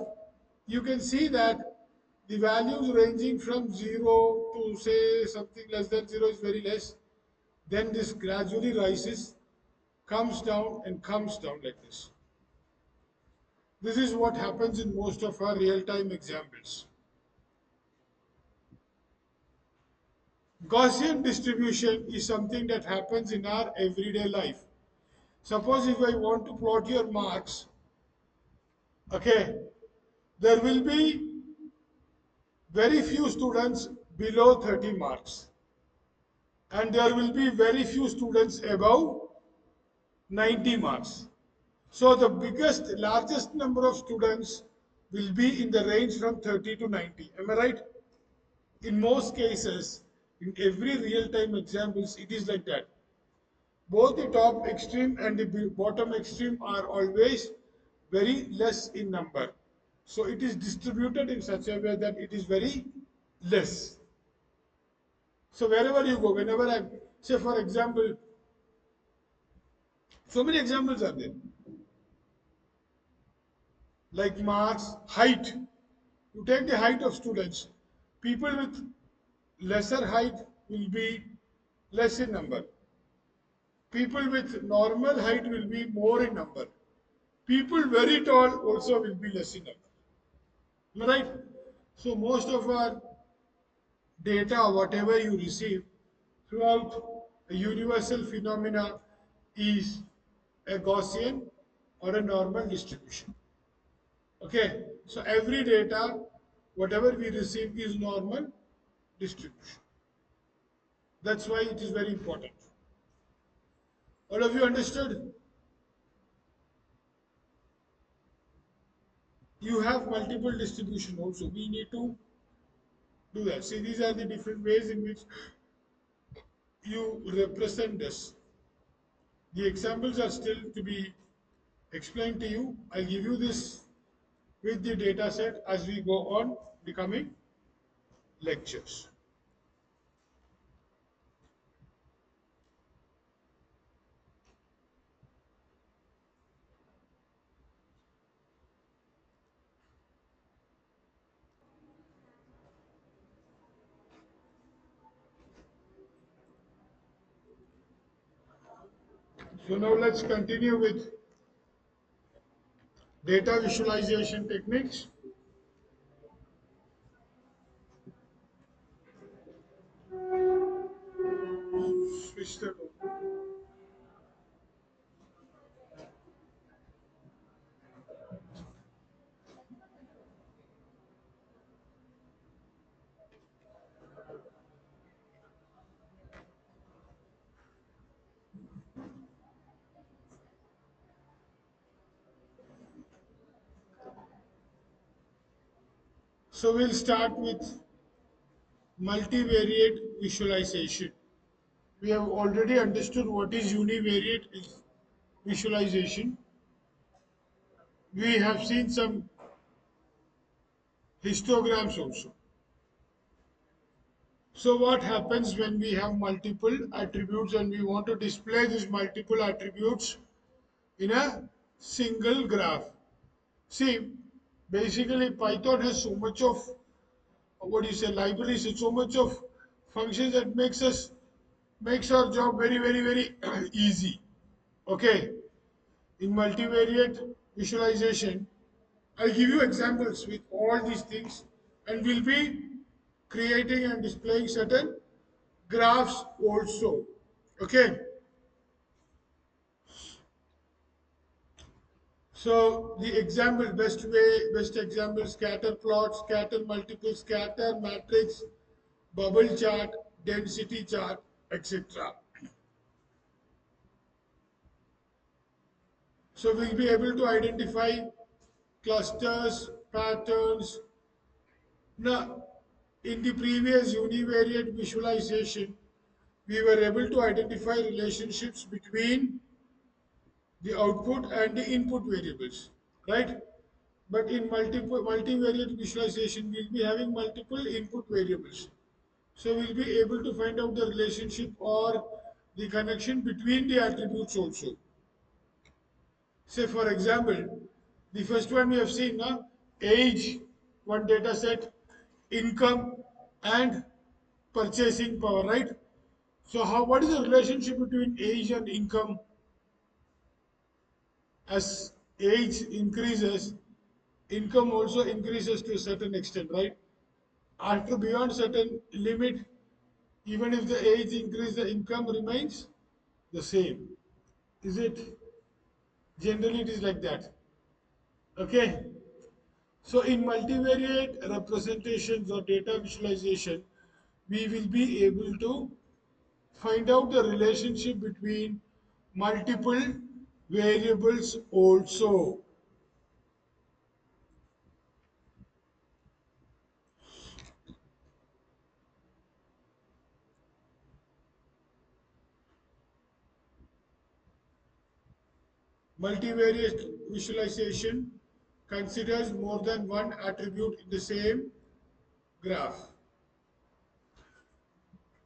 Speaker 1: you can see that the values ranging from 0 to say something less than 0 is very less. Then this gradually rises, comes down and comes down like this. This is what happens in most of our real-time examples. Gaussian distribution is something that happens in our everyday life. Suppose if I want to plot your marks, okay, there will be very few students below 30 marks and there will be very few students above 90 marks. So the largest number of students will be in the range from 30 to 90. Am I right? In most cases, in every real-time examples, it is like that. Both the top extreme and the bottom extreme are always very less in number. So it is distributed in such a way that it is very less. So wherever you go, whenever I say, for example, So many examples are there. Like marks, height. You take the height of students. People with lesser height will be less in number. People with normal height will be more in number. People very tall also will be less in number. Am I right? So most of our data, whatever you receive throughout a universal phenomena is a Gaussian or a normal distribution. Okay, so every data, whatever we receive is normal distribution. That's why it is very important. All of you understood? You have multiple distribution also. We need to do that. See, these are the different ways in which you represent this. The examples are still to be explained to you. I'll give you this with the data set as we go on the coming lectures. So now let's continue with data visualization techniques. Switch that on. So we'll start with multivariate visualization. We have already understood what is univariate visualization. We have seen some histograms also. So what happens when we have multiple attributes and we want to display these multiple attributes in a single graph? See, basically Python has so much of what do you say libraries and so much of functions that makes our job very easy. Okay, in multivariate visualization, I'll give you examples with all these things and we'll be creating and displaying certain graphs also. Okay, so the example, best example, scatter plot, scatter multiple, scatter matrix, bubble chart, density chart, etc. So we'll be able to identify clusters, patterns. Now, in the previous univariate visualization, we were able to identify relationships between the output and the input variables, right? But in multivariate visualization, we'll be having multiple input variables. So we'll be able to find out the relationship or the connection between the attributes also. Say for example, the first one we have seen now, age, one data set, income and purchasing power, right? So what is the relationship between age and income? As age increases, income also increases to a certain extent, right? After beyond certain limit, even if the age increases, the income remains the same. Is it? Generally, it is like that. Okay. So in multivariate representations or data visualization, we will be able to find out the relationship between multiple variables also. Multivariate visualization considers more than one attribute in the same graph.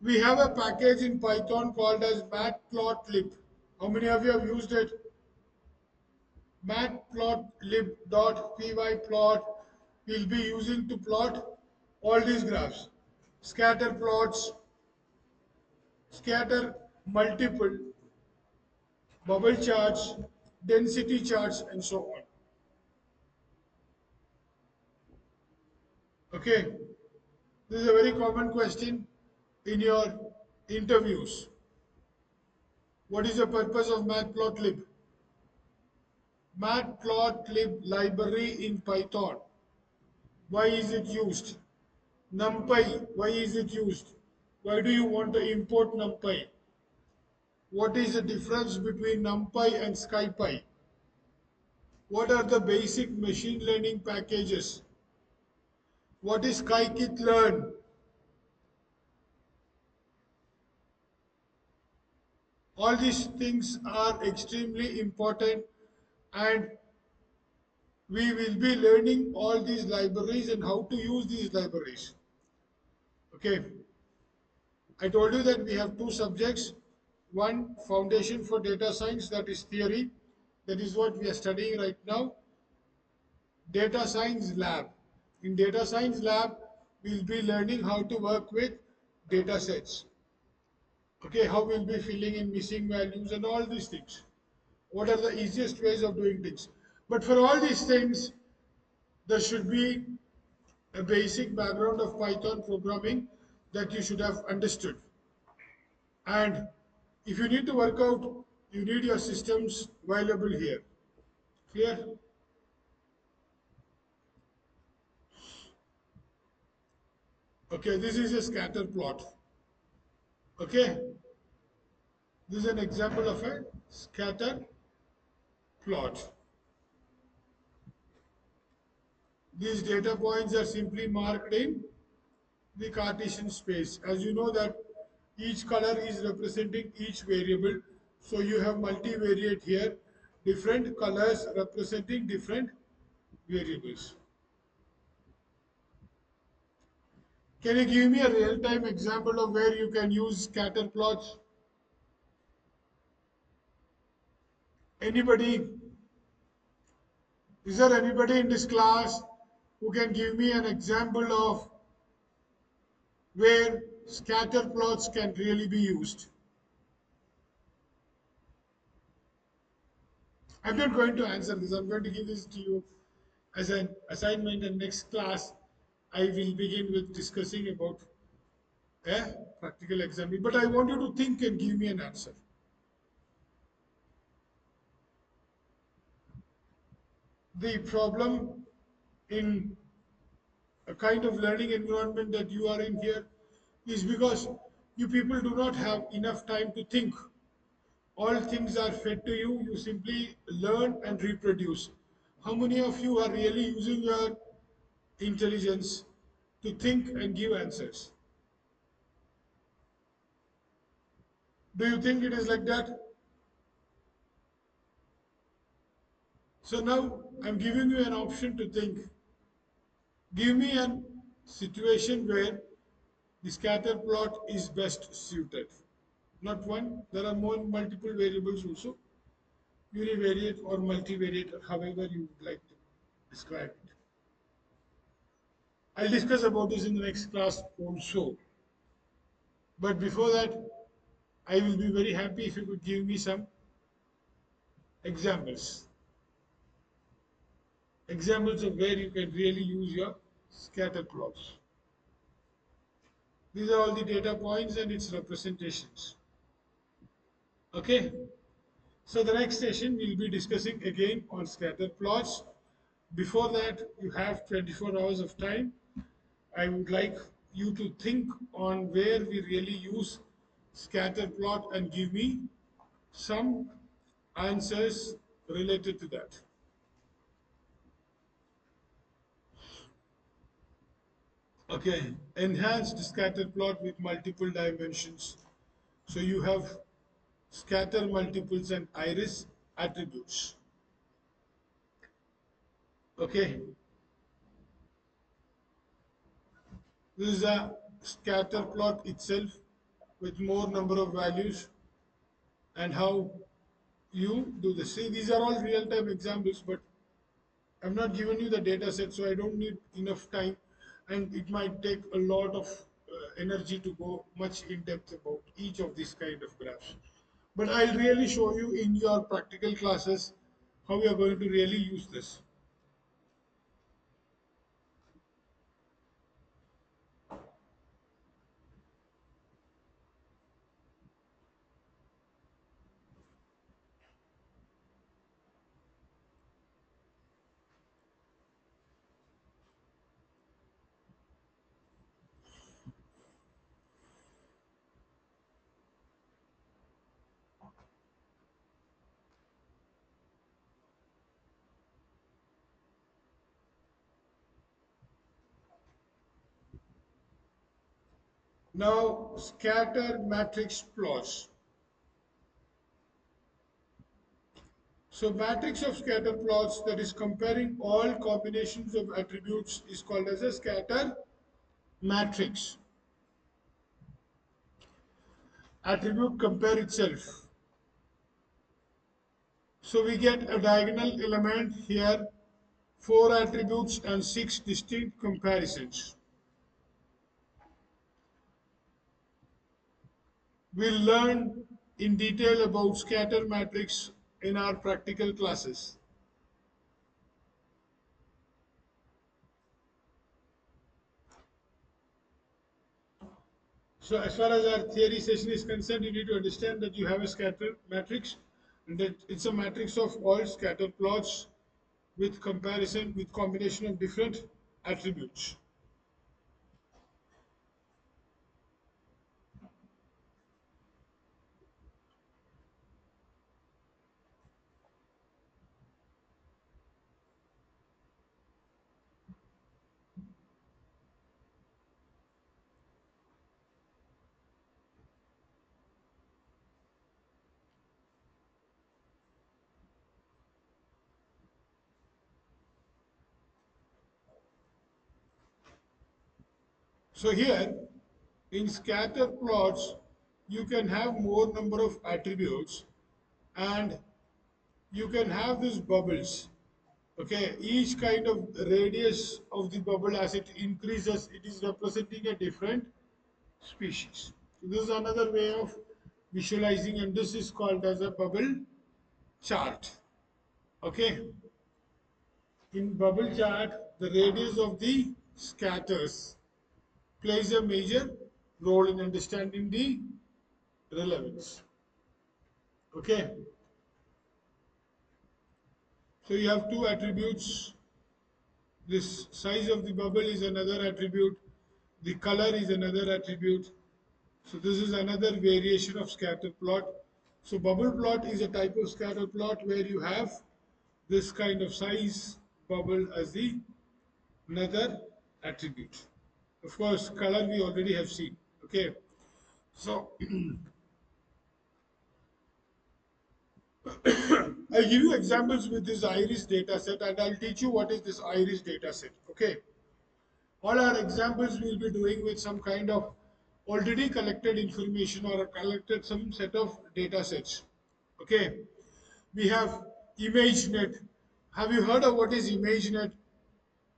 Speaker 1: We have a package in Python called as matplotlib. How many of you have used it? Matplotlib.py plot we'll be using to plot all these graphs. Scatter plots, scatter multiple, bubble charts, density charts, and so on. Okay, this is a very common question in your interviews. What is the purpose of matplotlib? Matplotlib library in Python. Why is it used? NumPy, why is it used? Why do you want to import NumPy? What is the difference between NumPy and SciPy? What are the basic machine learning packages? What is scikit-learn? All these things are extremely important, and we will be learning all these libraries and how to use these libraries. Okay, I told you that we have two subjects. One, foundation for data science, that is theory. That is what we are studying right now. Data science lab. In data science lab, we'll be learning how to work with data sets. Okay, how we'll be filling in missing values and all these things. What are the easiest ways of doing things? But for all these things, there should be a basic background of Python programming that you should have understood. And if you need to work out, you need your systems available here. Clear? Okay, this is a scatter plot. Okay, this is an example of a scatter plot. These data points are simply marked in the Cartesian space. As you know that each color is representing each variable. So you have multivariate here, different colors representing different variables. Can you give me a real-time example of where you can use scatter plots? Anybody? Is there anybody in this class who can give me an example of where scatter plots can really be used? I'm not going to answer this. I'm going to give this to you as an assignment, and next class I will begin with discussing about a practical example. But I want you to think and give me an answer. The problem in a kind of learning environment that you are in here is because you people do not have enough time to think. All things are fed to you, you simply learn and reproduce. How many of you are really using your intelligence to think and give answers? Do you think it is like that? So now I'm giving you an option to think. Give me a situation where the scatter plot is best suited. Not one, there are more multiple variables also. Univariate or multivariate, or however you would like to describe it. I'll discuss about this in the next class also. But before that, I will be very happy if you could give me some examples. Examples of where you can really use your scatter plots. These are all the data points and its representations. Okay. So the next session we'll be discussing again on scatter plots. Before that, you have 24 hours of time. I would like you to think on where we really use scatter plot and give me some answers related to that. Okay, enhanced scatter plot with multiple dimensions. So you have scatter multiples and iris attributes. Okay, this is a scatter plot itself with more number of values, and how you do this. See, these are all real-time examples, but I've not given you the data set, so I don't need enough time, and it might take a lot of energy to go much in depth about each of these kind of graphs. But I'll really show you in your practical classes how we are going to really use this. Now, scatter matrix plots. So matrix of scatter plots, that is comparing all combinations of attributes, is called as a scatter matrix. Attribute compare itself. So we get a diagonal element here, 4 attributes and 6 distinct comparisons. We'll learn in detail about scatter matrix in our practical classes. So as far as our theory session is concerned, you need to understand that you have a scatter matrix, and that it's a matrix of all scatter plots with comparison with combination of different attributes. So here in scatter plots, you can have more number of attributes, and you can have these bubbles. Okay, each kind of radius of the bubble, as it increases, it is representing a different species. So this is another way of visualizing, and this is called as a bubble chart. Okay, in bubble chart, the radius of the scatters plays a major role in understanding the relevance. Okay, so you have two attributes. This size of the bubble is another attribute, the color is another attribute. So this is another variation of scatter plot. So bubble plot is a type of scatter plot where you have this kind of size bubble as the another attribute. Of course, color we already have seen. Okay, so I'll give you examples with this iris data set, and I'll teach you what is this iris data set. Okay, all our examples we'll be doing with some kind of already collected information or collected some set of data sets. Okay, we have ImageNet. Have you heard of what is ImageNet?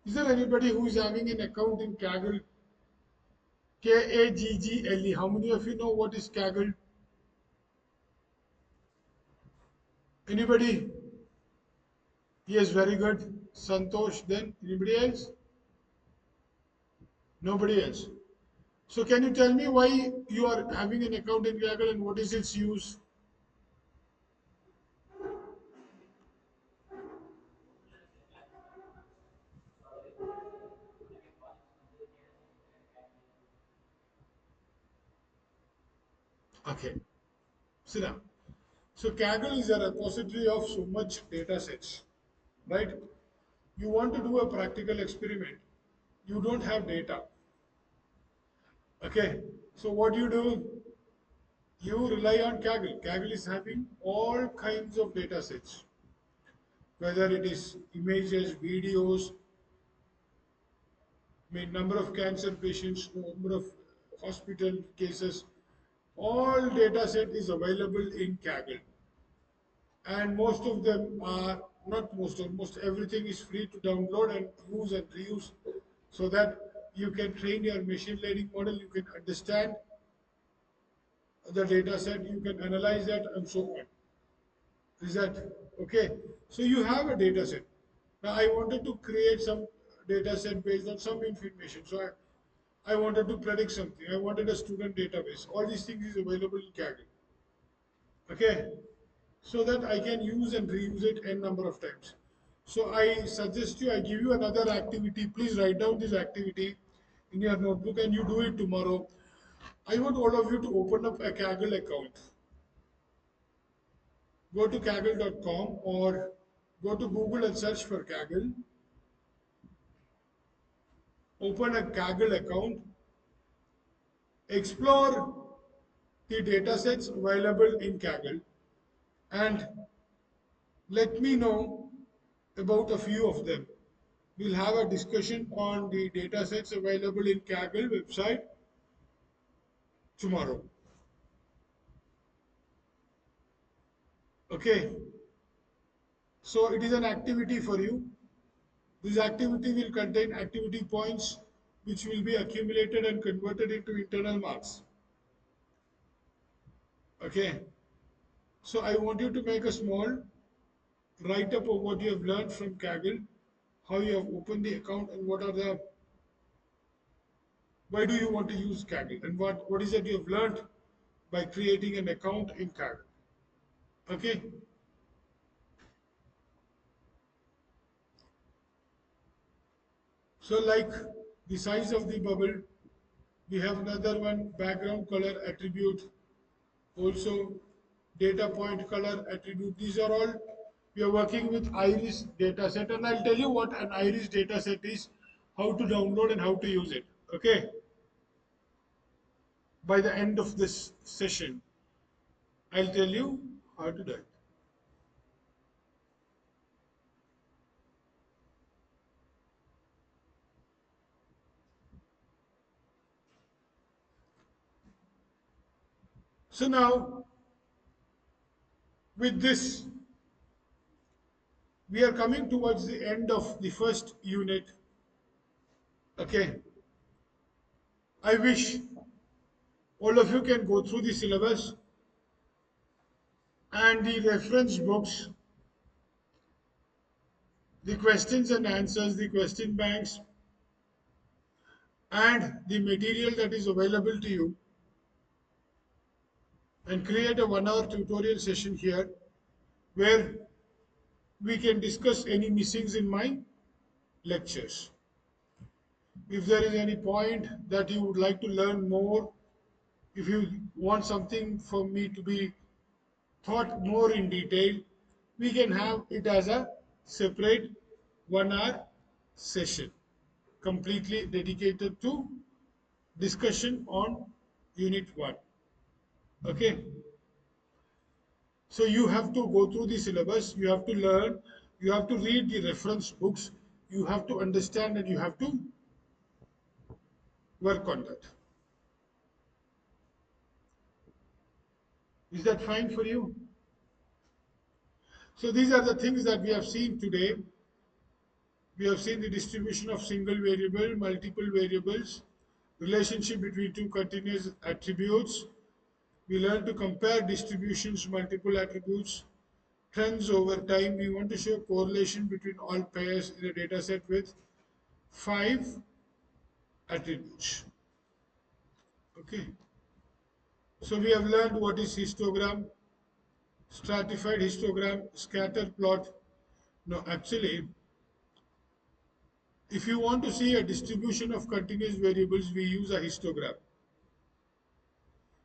Speaker 1: Is there anybody who is having an account in Kaggle? Kaggle. How many of you know what is Kaggle? Anybody? Yes, very good. Santosh. Then anybody else? Nobody else. So can you tell me why you are having an account in Kaggle and what is its use? Okay, sit down. So Kaggle is a repository of so much data sets, right? You want to do a practical experiment. You don't have data. Okay, so what do? You rely on Kaggle. Kaggle is having all kinds of data sets, whether it is images, videos, number of cancer patients, number of hospital cases. All data set is available in Kaggle. and most of them are not most, almost everything is free to download and use and reuse, so that you can train your machine learning model, you can understand the data set, you can analyze that, and so on. Is that okay? So you have a data set. Now I wanted to create some data set based on some information. So I wanted to predict something. I wanted a student database. All these things is available in Kaggle. Okay, so that I can use and reuse it n number of times. So I suggest you, I give you another activity. Please write down this activity in your notebook and you do it tomorrow. I want all of you to open up a Kaggle account. Go to kaggle.com or go to Google and search for Kaggle. Open a Kaggle account. Explore the datasets available in Kaggle and let me know about a few of them. We'll have a discussion on the datasets available in Kaggle website tomorrow. Okay, so it is an activity for you. This activity will contain activity points which will be accumulated and converted into internal marks. Okay, so I want you to make a small write up of what you have learned from Kaggle, how you have opened the account, and what are the why do you want to use Kaggle, and what is it you have learned by creating an account in Kaggle. Okay, so like the size of the bubble, we have another one, background color attribute, also data point color attribute. These are all, we are working with Iris dataset, and I'll tell you what an Iris dataset is, how to download and how to use it. Okay, by the end of this session, I'll tell you how to do it. So now, with this, we are coming towards the end of the first unit. Okay, I wish all of you can go through the syllabus and the reference books, the questions and answers, the question banks, and the material that is available to you, and create a 1 hour tutorial session here where we can discuss any missings in my lectures. If there is any point that you would like to learn more, if you want something for me to be thought more in detail, we can have it as a separate 1 hour session completely dedicated to discussion on unit 1. Okay, so you have to go through the syllabus, you have to learn, you have to read the reference books, you have to understand, and you have to work on that. Is that fine for you? So these are the things that we have seen today. We have seen the distribution of single variable, multiple variables, relationship between two continuous attributes. We learned to compare distributions, multiple attributes, trends over time. We want to show correlation between all pairs in a data set with 5 attributes. Okay. So we have learned what is histogram, stratified histogram, scatter plot. No, actually, if you want to see a distribution of continuous variables, we use a histogram.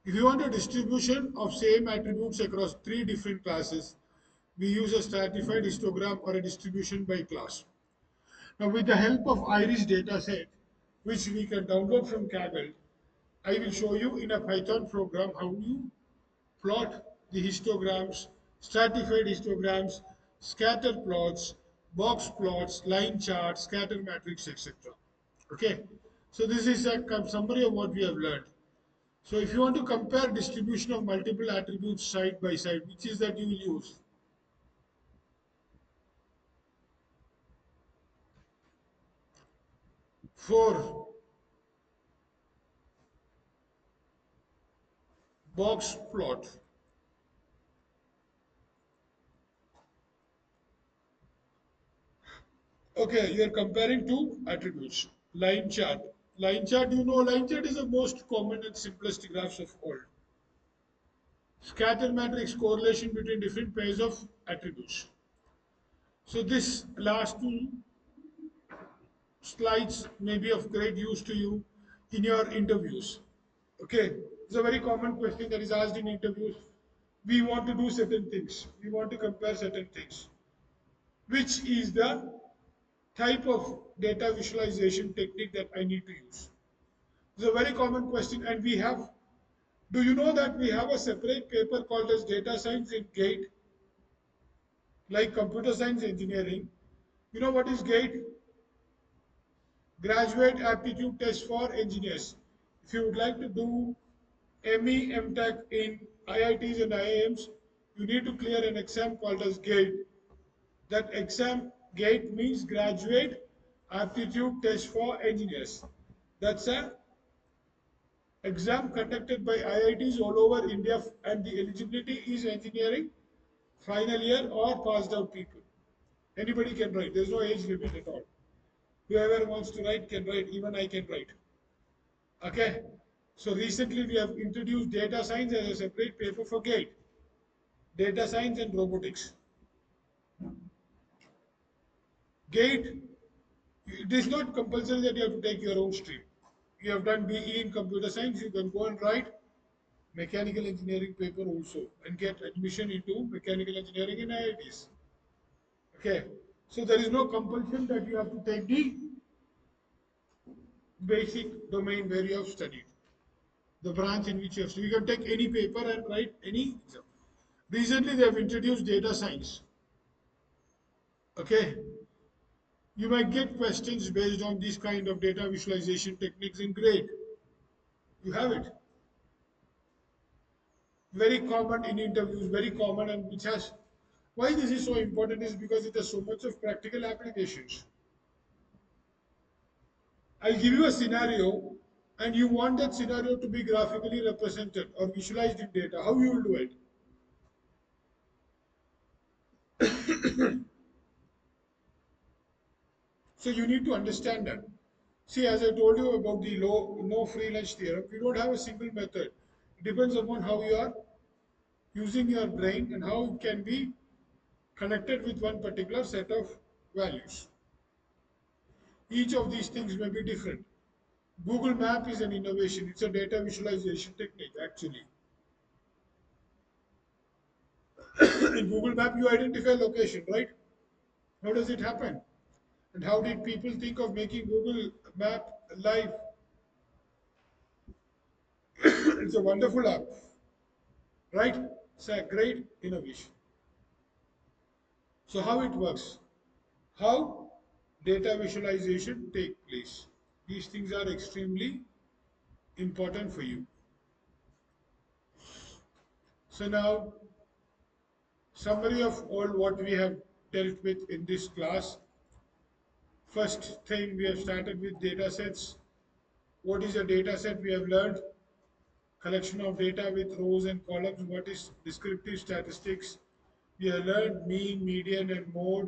Speaker 1: If you want a distribution of same attributes across 3 different classes, we use a stratified histogram or a distribution by class. Now, with the help of Iris dataset, which we can download from Kaggle, I will show you in a Python program how you plot the histograms, stratified histograms, scatter plots, box plots, line charts, scatter matrix, etc. Okay, so this is a summary of what we have learned. So if you want to compare distribution of multiple attributes side by side, which is that you will use? 4. Box plot. Okay, you are comparing two attributes. Line chart. Line chart, line chart is the most common and simplest graphs of all. Scatter matrix correlation between different pairs of attributes. So this last two slides may be of great use to you in your interviews. Okay, it's a very common question that is asked in interviews. We want to do certain things. We want to compare certain things. Which is the type of data visualization technique that I need to use? It's a very common question, and do you know that we have a separate paper called as data science in GATE, like computer science engineering? You know what is GATE? Graduate Aptitude Test for Engineers. If you would like to do ME, MTech in IITs and IIMs, you need to clear an exam called as GATE. That exam, GATE means Graduate Aptitude Test for Engineers. That's a exam conducted by IITs all over India, and the eligibility is engineering, final year or passed out people. Anybody can write. There's no age limit at all. Whoever wants to write can write. Even I can write. Okay. So recently we have introduced data science as a separate paper for GATE. Data science and robotics. GATE, it is not compulsory that you have to take your own stream. You have done BE in computer science, you can go and write mechanical engineering paper also and get admission into mechanical engineering in IITs. Okay. So there is no compulsion that you have to take the basic domain where you have studied, the branch in which you have studied. You can take any paper and write any exam. Recently, they have introduced data science. Okay. You might get questions based on this kind of data visualization techniques in grade. You have it. Very common in interviews, very common, and which has, why this is so important is because it has so much of practical applications. I'll give you a scenario and you want that scenario to be graphically represented or visualized in data. How you will do it? So you need to understand that. See, as I told you about the no free lunch theorem, we don't have a single method. It depends upon how you are using your brain and how it can be connected with one particular set of values. Each of these things may be different. Google Map is an innovation. It's a data visualization technique, actually. In Google Map, you identify location, right? How does it happen? And how did people think of making Google Map live? It's a wonderful app, right? It's a great innovation. So how it works? How data visualization take place? These things are extremely important for you. So now, summary of all what we have dealt with in this class. First thing, we have started with data sets. What is a data set? We have learned collection of data with rows and columns. What is descriptive statistics? We have learned mean, median, and mode.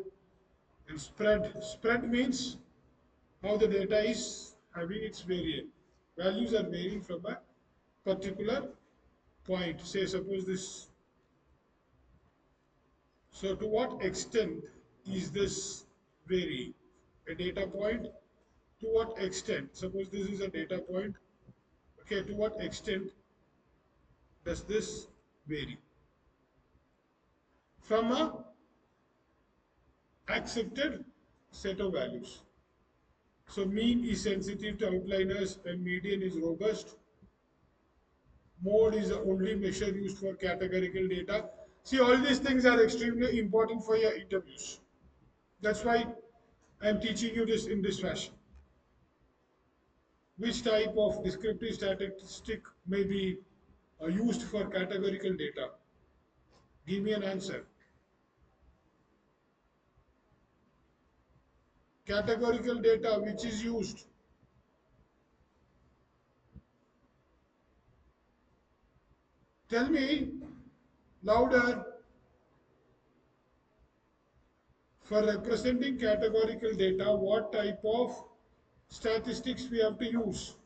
Speaker 1: And spread. Spread means how the data is having its variant. Values are varying from a particular point. Say, suppose this. So, to what extent is this varying? A data point. To what extent? Suppose this is a data point. Okay, to what extent does this vary? From a accepted set of values. So mean is sensitive to outliers and median is robust. Mode is the only measure used for categorical data. See, all these things are extremely important for your interviews. That's why I'm teaching you this in this fashion. Which type of descriptive statistic may be used for categorical data? Give me an answer. Categorical data which is used. Tell me louder, for representing categorical data, what type of statistics we have to use.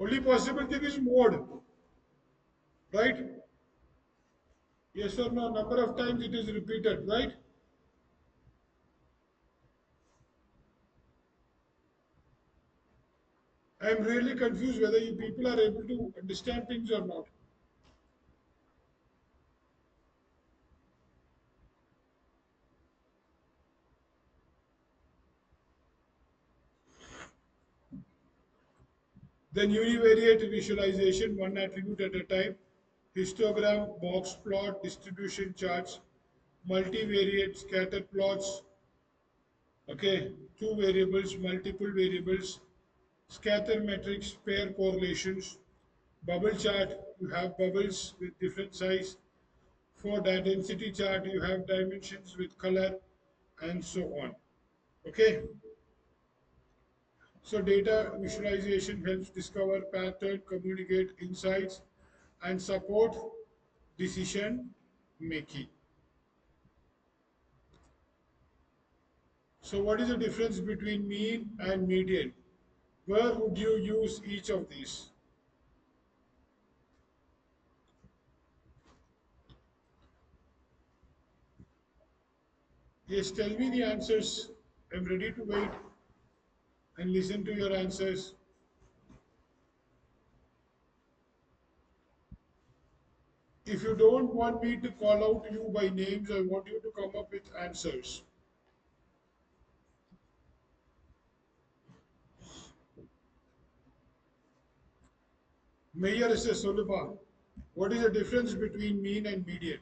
Speaker 1: Only possible thing is mode, right? Yes or no? Number of times it is repeated, right? I am really confused whether you people are able to understand things or not. Then univariate visualization, one attribute at a time, histogram, box plot, distribution charts, multivariate scatter plots, okay, two variables, multiple variables, scatter metrics, pair correlations, bubble chart, you have bubbles with different size. For the density chart, you have dimensions with color and so on. Okay, so data visualization helps discover pattern, communicate insights, and support decision making. So what is the difference between mean and median? Where would you use each of these? Yes, tell me the answers. I'm ready to wait and listen to your answers. If you don't want me to call out you by names, I want you to come up with answers. Mayor says, Solupa, what is the difference between mean and median?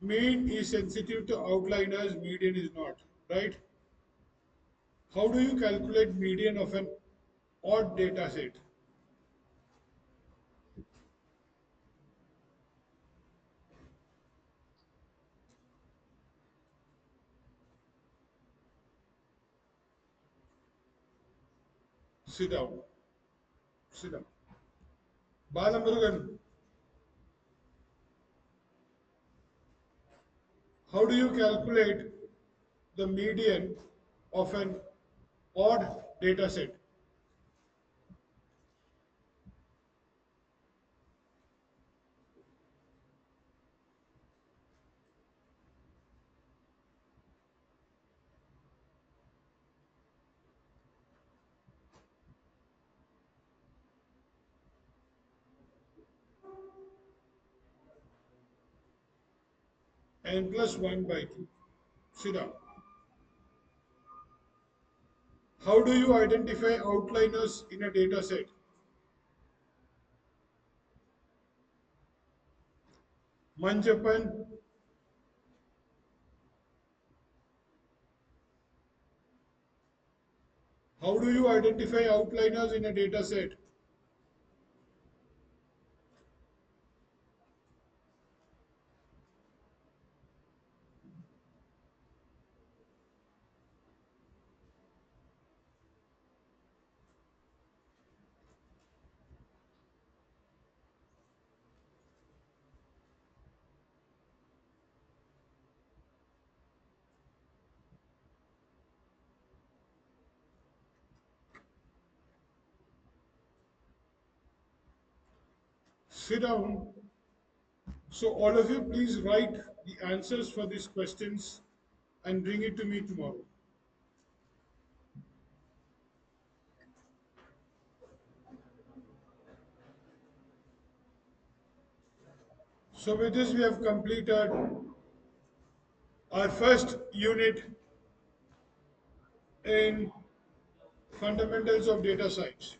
Speaker 1: Mean is sensitive to outliers, median is not, right? How do you calculate median of an odd data set? Sit down. Sit down. Balamurugan, how do you calculate the median of an odd data set? N plus 1 by 2. Sit down. How do you identify outliers in a data set? Manjapan, how do you identify outliers in a data set? Sit down. So all of you please write the answers for these questions and bring it to me tomorrow. So with this we have completed our first unit in fundamentals of data science.